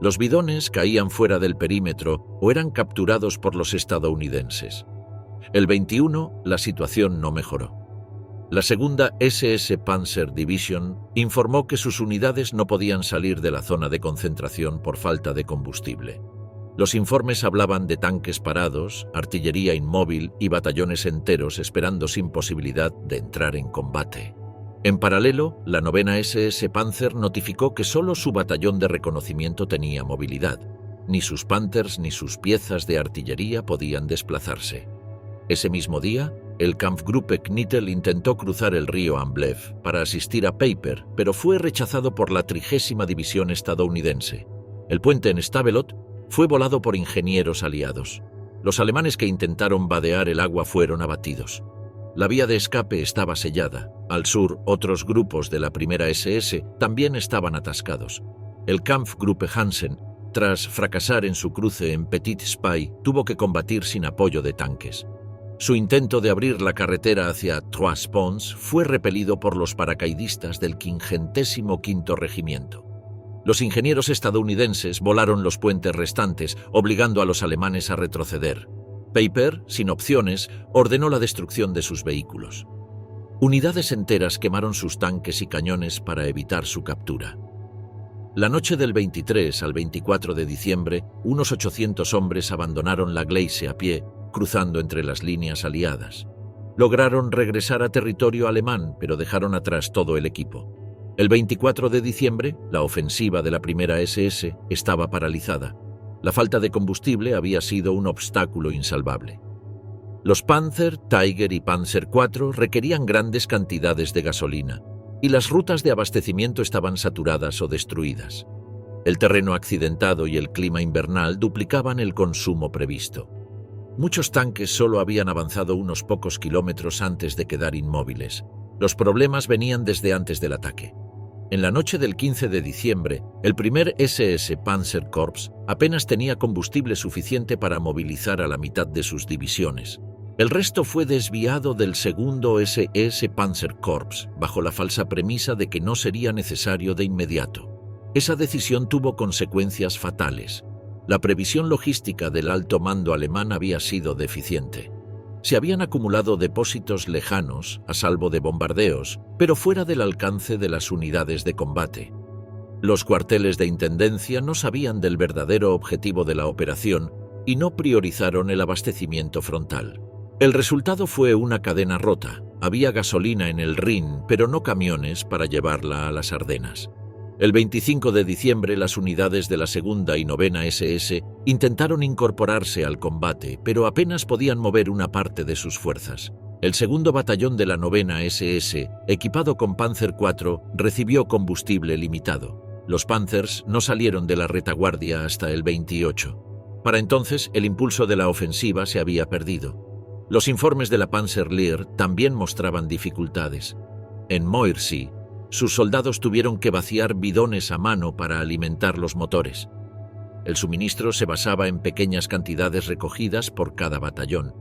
Los bidones caían fuera del perímetro o eran capturados por los estadounidenses. El 21, la situación no mejoró. La segunda SS Panzer Division informó que sus unidades no podían salir de la zona de concentración por falta de combustible. Los informes hablaban de tanques parados, artillería inmóvil y batallones enteros esperando sin posibilidad de entrar en combate. En paralelo, la 9ª SS Panzer notificó que solo su batallón de reconocimiento tenía movilidad. Ni sus Panthers ni sus piezas de artillería podían desplazarse. Ese mismo día, el Kampfgruppe Knittel intentó cruzar el río Amblev para asistir a Peiper, pero fue rechazado por la 30ª División estadounidense. El puente en Stavelot fue volado por ingenieros aliados. Los alemanes que intentaron vadear el agua fueron abatidos. La vía de escape estaba sellada. Al sur, otros grupos de la primera SS también estaban atascados. El Kampfgruppe Hansen, tras fracasar en su cruce en Petit Spy, tuvo que combatir sin apoyo de tanques. Su intento de abrir la carretera hacia Trois Ponts fue repelido por los paracaidistas del 55º Regimiento. Los ingenieros estadounidenses volaron los puentes restantes, obligando a los alemanes a retroceder. Peiper, sin opciones, ordenó la destrucción de sus vehículos. Unidades enteras quemaron sus tanques y cañones para evitar su captura. La noche del 23 al 24 de diciembre, unos 800 hombres abandonaron la Gleise a pie, cruzando entre las líneas aliadas. Lograron regresar a territorio alemán, pero dejaron atrás todo el equipo. El 24 de diciembre, la ofensiva de la primera SS estaba paralizada. La falta de combustible había sido un obstáculo insalvable. Los Panzer, Tiger y Panzer IV requerían grandes cantidades de gasolina, y las rutas de abastecimiento estaban saturadas o destruidas. El terreno accidentado y el clima invernal duplicaban el consumo previsto. Muchos tanques solo habían avanzado unos pocos kilómetros antes de quedar inmóviles. Los problemas venían desde antes del ataque. En la noche del 15 de diciembre, el primer SS Panzerkorps apenas tenía combustible suficiente para movilizar a la mitad de sus divisiones. El resto fue desviado del segundo SS Panzerkorps bajo la falsa premisa de que no sería necesario de inmediato. Esa decisión tuvo consecuencias fatales. La previsión logística del alto mando alemán había sido deficiente. Se habían acumulado depósitos lejanos, a salvo de bombardeos, pero fuera del alcance de las unidades de combate. Los cuarteles de intendencia no sabían del verdadero objetivo de la operación y no priorizaron el abastecimiento frontal. El resultado fue una cadena rota. Había gasolina en el Rin, pero no camiones para llevarla a las Ardenas. El 25 de diciembre, las unidades de la segunda y novena SS intentaron incorporarse al combate, pero apenas podían mover una parte de sus fuerzas. El segundo batallón de la novena SS, equipado con Panzer IV, recibió combustible limitado. Los Panzers no salieron de la retaguardia hasta el 28. Para entonces, el impulso de la ofensiva se había perdido. Los informes de la Panzerlehr también mostraban dificultades. En Moirsee, sus soldados tuvieron que vaciar bidones a mano para alimentar los motores. El suministro se basaba en pequeñas cantidades recogidas por cada batallón.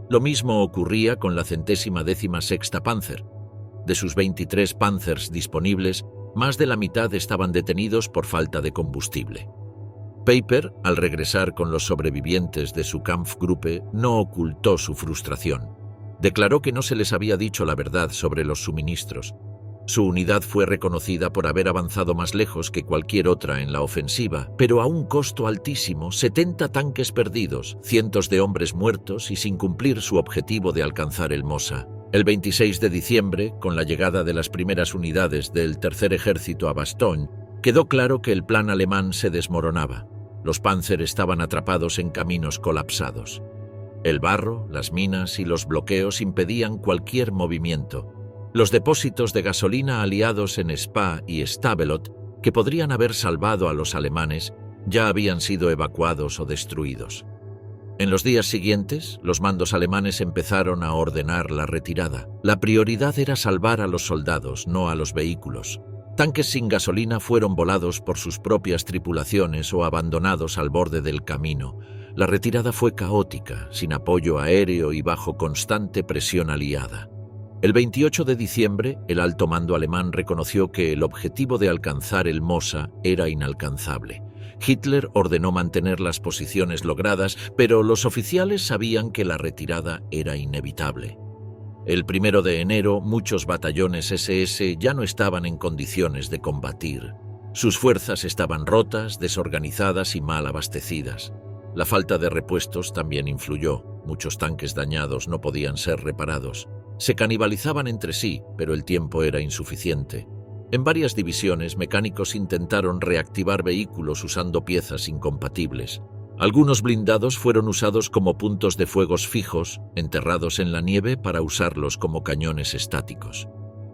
Lo mismo ocurría con la 116ª Panzer. De sus 23 Panzers disponibles, más de la mitad estaban detenidos por falta de combustible. Peiper, al regresar con los sobrevivientes de su Kampfgruppe, no ocultó su frustración. Declaró que no se les había dicho la verdad sobre los suministros. Su unidad fue reconocida por haber avanzado más lejos que cualquier otra en la ofensiva, pero a un costo altísimo: 70 tanques perdidos, cientos de hombres muertos y sin cumplir su objetivo de alcanzar el Mosa. El 26 de diciembre, con la llegada de las primeras unidades del Tercer Ejército a Bastogne, quedó claro que el plan alemán se desmoronaba. Los Panzer estaban atrapados en caminos colapsados. El barro, las minas y los bloqueos impedían cualquier movimiento. Los depósitos de gasolina aliados en Spa y Stavelot, que podrían haber salvado a los alemanes, ya habían sido evacuados o destruidos. En los días siguientes, los mandos alemanes empezaron a ordenar la retirada. La prioridad era salvar a los soldados, no a los vehículos. Tanques sin gasolina fueron volados por sus propias tripulaciones o abandonados al borde del camino. La retirada fue caótica, sin apoyo aéreo y bajo constante presión aliada. El 28 de diciembre, el alto mando alemán reconoció que el objetivo de alcanzar el Mosa era inalcanzable. Hitler ordenó mantener las posiciones logradas, pero los oficiales sabían que la retirada era inevitable. El 1 de enero, muchos batallones SS ya no estaban en condiciones de combatir. Sus fuerzas estaban rotas, desorganizadas y mal abastecidas. La falta de repuestos también influyó. Muchos tanques dañados no podían ser reparados. Se canibalizaban entre sí, pero el tiempo era insuficiente. En varias divisiones, mecánicos intentaron reactivar vehículos usando piezas incompatibles. Algunos blindados fueron usados como puntos de fuegos fijos, enterrados en la nieve para usarlos como cañones estáticos.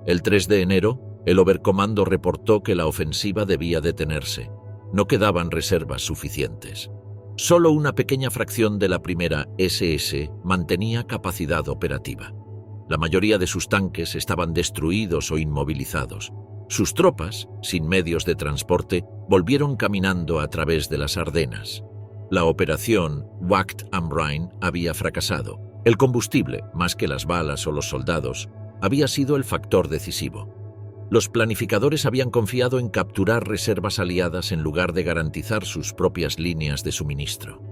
El 3 de enero, el Oberkommando reportó que la ofensiva debía detenerse. No quedaban reservas suficientes. Solo una pequeña fracción de la primera SS mantenía capacidad operativa. La mayoría de sus tanques estaban destruidos o inmovilizados. Sus tropas, sin medios de transporte, volvieron caminando a través de las Ardenas. La operación Wacht am Rhein había fracasado. El combustible, más que las balas o los soldados, había sido el factor decisivo. Los planificadores habían confiado en capturar reservas aliadas en lugar de garantizar sus propias líneas de suministro.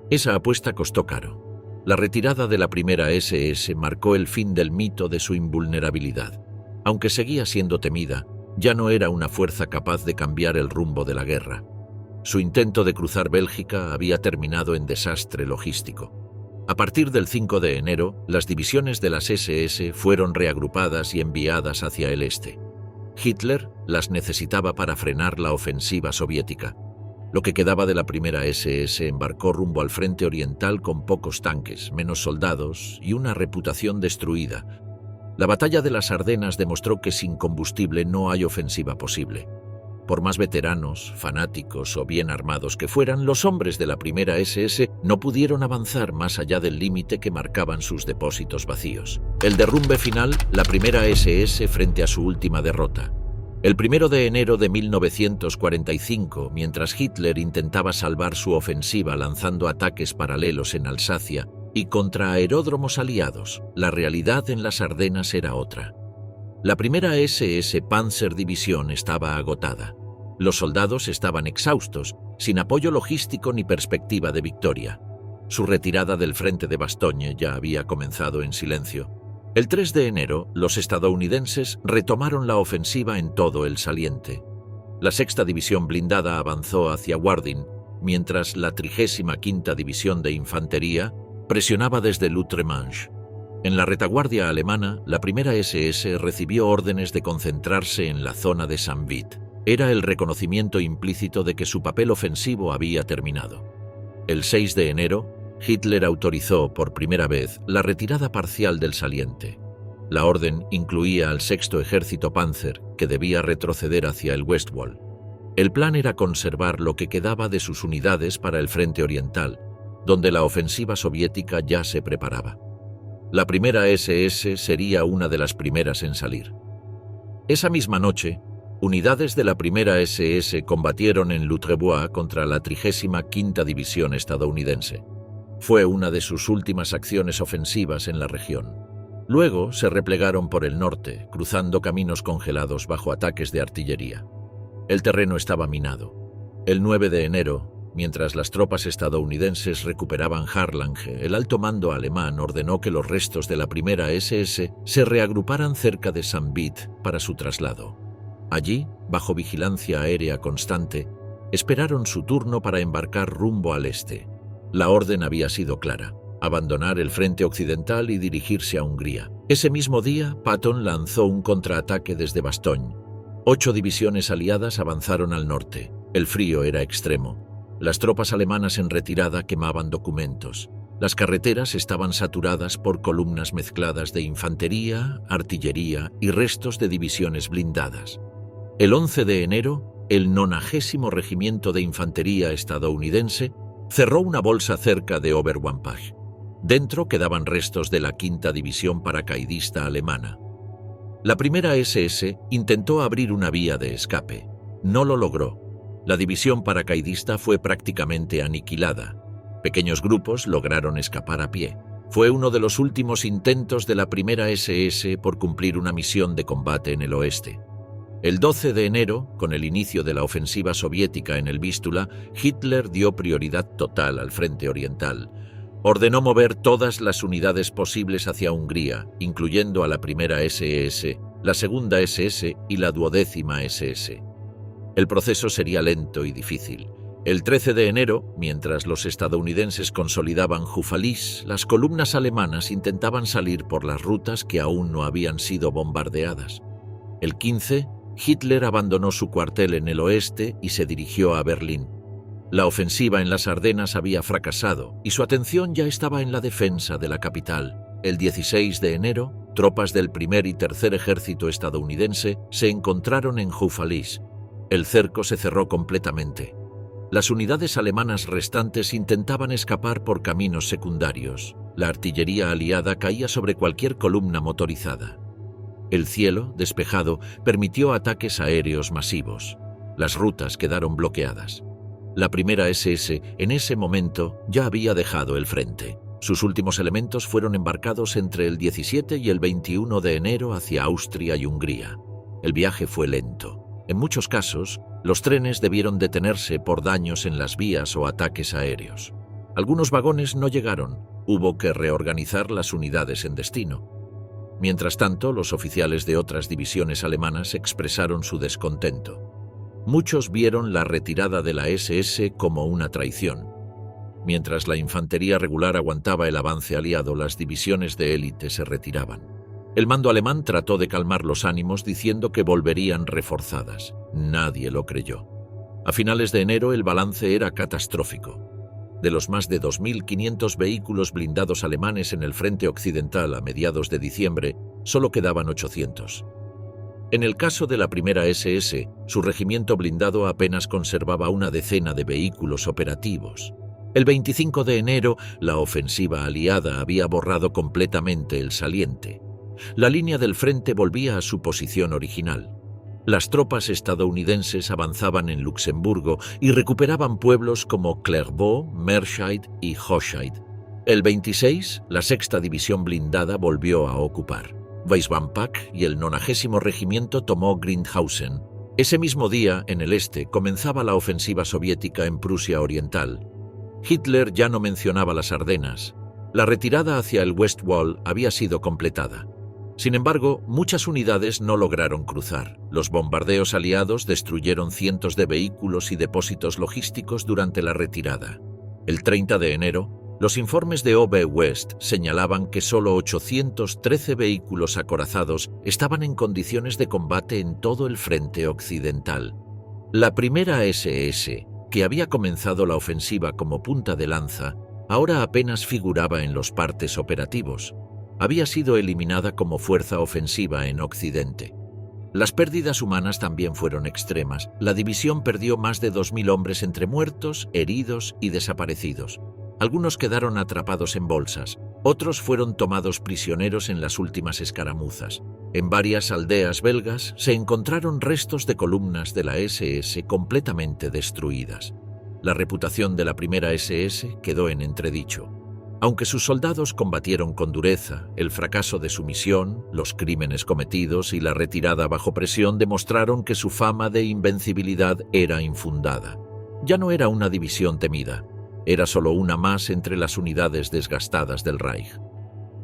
Esa apuesta costó caro. La retirada de la primera SS marcó el fin del mito de su invulnerabilidad. Aunque seguía siendo temida, ya no era una fuerza capaz de cambiar el rumbo de la guerra. Su intento de cruzar Bélgica había terminado en desastre logístico. A partir del 5 de enero, las divisiones de las SS fueron reagrupadas y enviadas hacia el este. Hitler las necesitaba para frenar la ofensiva soviética. Lo que quedaba de la primera SS embarcó rumbo al frente oriental con pocos tanques, menos soldados y una reputación destruida. La batalla de las Ardenas demostró que sin combustible no hay ofensiva posible. Por más veteranos, fanáticos o bien armados que fueran, los hombres de la primera SS no pudieron avanzar más allá del límite que marcaban sus depósitos vacíos. El derrumbe final, la primera SS frente a su última derrota. El 1 de enero de 1945, mientras Hitler intentaba salvar su ofensiva lanzando ataques paralelos en Alsacia y contra aeródromos aliados, la realidad en las Ardenas era otra. La primera SS Panzerdivisión estaba agotada. Los soldados estaban exhaustos, sin apoyo logístico ni perspectiva de victoria. Su retirada del frente de Bastogne ya había comenzado en silencio. El 3 de enero, los estadounidenses retomaron la ofensiva en todo el saliente. La 6ª División Blindada avanzó hacia Wardin, mientras la 35ª División de Infantería presionaba desde l'Outremanche. En la retaguardia alemana, la primera SS recibió órdenes de concentrarse en la zona de Saint-Vith. Era el reconocimiento implícito de que su papel ofensivo había terminado. El 6 de enero, Hitler autorizó por primera vez la retirada parcial del saliente. La orden incluía al 6º Ejército Panzer, que debía retroceder hacia el Westwall. El plan era conservar lo que quedaba de sus unidades para el frente oriental, donde la ofensiva soviética ya se preparaba. La primera SS sería una de las primeras en salir. Esa misma noche, unidades de la primera SS combatieron en Lutrebois contra la 35ª División estadounidense. Fue una de sus últimas acciones ofensivas en la región. Luego se replegaron por el norte, cruzando caminos congelados bajo ataques de artillería. El terreno estaba minado. El 9 de enero, mientras las tropas estadounidenses recuperaban Harlange, el alto mando alemán ordenó que los restos de la primera SS se reagruparan cerca de Saint-Vith para su traslado. Allí, bajo vigilancia aérea constante, esperaron su turno para embarcar rumbo al este. La orden había sido clara: abandonar el frente occidental y dirigirse a Hungría. Ese mismo día, Patton lanzó un contraataque desde Bastogne. 8 divisiones aliadas avanzaron al norte. El frío era extremo. Las tropas alemanas en retirada quemaban documentos. Las carreteras estaban saturadas por columnas mezcladas de infantería, artillería y restos de divisiones blindadas. El 11 de enero, el 90º Regimiento de Infantería estadounidense cerró una bolsa cerca de Oberwampach. Dentro quedaban restos de la 5ª División paracaidista alemana. La primera SS intentó abrir una vía de escape. No lo logró. La división paracaidista fue prácticamente aniquilada. Pequeños grupos lograron escapar a pie. Fue uno de los últimos intentos de la primera SS por cumplir una misión de combate en el oeste. El 12 de enero, con el inicio de la ofensiva soviética en el Vístula, Hitler dio prioridad total al frente oriental. Ordenó mover todas las unidades posibles hacia Hungría, incluyendo a la primera SS, la segunda SS y la 12ª SS. El proceso sería lento y difícil. El 13 de enero, mientras los estadounidenses consolidaban Houffalize, las columnas alemanas intentaban salir por las rutas que aún no habían sido bombardeadas. El 15, Hitler abandonó su cuartel en el oeste y se dirigió a Berlín. La ofensiva en las Ardenas había fracasado y su atención ya estaba en la defensa de la capital. El 16 de enero, tropas del primer y tercer ejército estadounidense se encontraron en Houffalize. El cerco se cerró completamente. Las unidades alemanas restantes intentaban escapar por caminos secundarios. La artillería aliada caía sobre cualquier columna motorizada. El cielo, despejado, permitió ataques aéreos masivos. Las rutas quedaron bloqueadas. La primera SS, en ese momento, ya había dejado el frente. Sus últimos elementos fueron embarcados entre el 17 y el 21 de enero hacia Austria y Hungría. El viaje fue lento. En muchos casos, los trenes debieron detenerse por daños en las vías o ataques aéreos. Algunos vagones no llegaron. Hubo que reorganizar las unidades en destino. Mientras tanto, los oficiales de otras divisiones alemanas expresaron su descontento. Muchos vieron la retirada de la SS como una traición. Mientras la infantería regular aguantaba el avance aliado, las divisiones de élite se retiraban. El mando alemán trató de calmar los ánimos diciendo que volverían reforzadas. Nadie lo creyó. A finales de enero el balance era catastrófico. De los más de 2.500 vehículos blindados alemanes en el frente occidental a mediados de diciembre, solo quedaban 800. En el caso de la primera SS, su regimiento blindado apenas conservaba una decena de vehículos operativos. El 25 de enero, la ofensiva aliada había borrado completamente el saliente. La línea del frente volvía a su posición original. Las tropas estadounidenses avanzaban en Luxemburgo y recuperaban pueblos como Clairvaux, Meerscheid y Hochscheid. El 26, la 6ª División Blindada volvió a ocupar. Weiswampak y el 90º Regimiento tomó Grindhausen. Ese mismo día, en el este, comenzaba la ofensiva soviética en Prusia Oriental. Hitler ya no mencionaba las Ardenas. La retirada hacia el West Wall había sido completada. Sin embargo, muchas unidades no lograron cruzar. Los bombardeos aliados destruyeron cientos de vehículos y depósitos logísticos durante la retirada. El 30 de enero, los informes de OB West señalaban que solo 813 vehículos acorazados estaban en condiciones de combate en todo el frente occidental. La primera SS, que había comenzado la ofensiva como punta de lanza, ahora apenas figuraba en los partes operativos. Había sido eliminada como fuerza ofensiva en Occidente. Las pérdidas humanas también fueron extremas. La división perdió más de 2.000 hombres entre muertos, heridos y desaparecidos. Algunos quedaron atrapados en bolsas, otros fueron tomados prisioneros en las últimas escaramuzas. En varias aldeas belgas se encontraron restos de columnas de la SS completamente destruidas. La reputación de la primera SS quedó en entredicho. Aunque sus soldados combatieron con dureza, el fracaso de su misión, los crímenes cometidos y la retirada bajo presión demostraron que su fama de invencibilidad era infundada. Ya no era una división temida. Era solo una más entre las unidades desgastadas del Reich.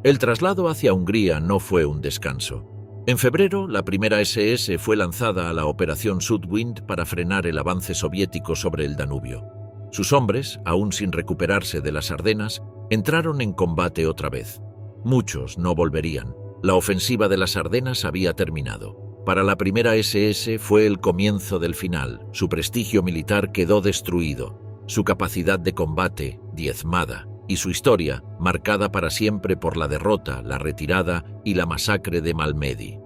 El traslado hacia Hungría no fue un descanso. En febrero, la primera SS fue lanzada a la Operación Südwind para frenar el avance soviético sobre el Danubio. Sus hombres, aún sin recuperarse de las Ardenas, entraron en combate otra vez. Muchos no volverían. La ofensiva de las Ardenas había terminado. Para la primera SS fue el comienzo del final. Su prestigio militar quedó destruido. Su capacidad de combate, diezmada, y su historia, marcada para siempre por la derrota, la retirada y la masacre de Malmedy.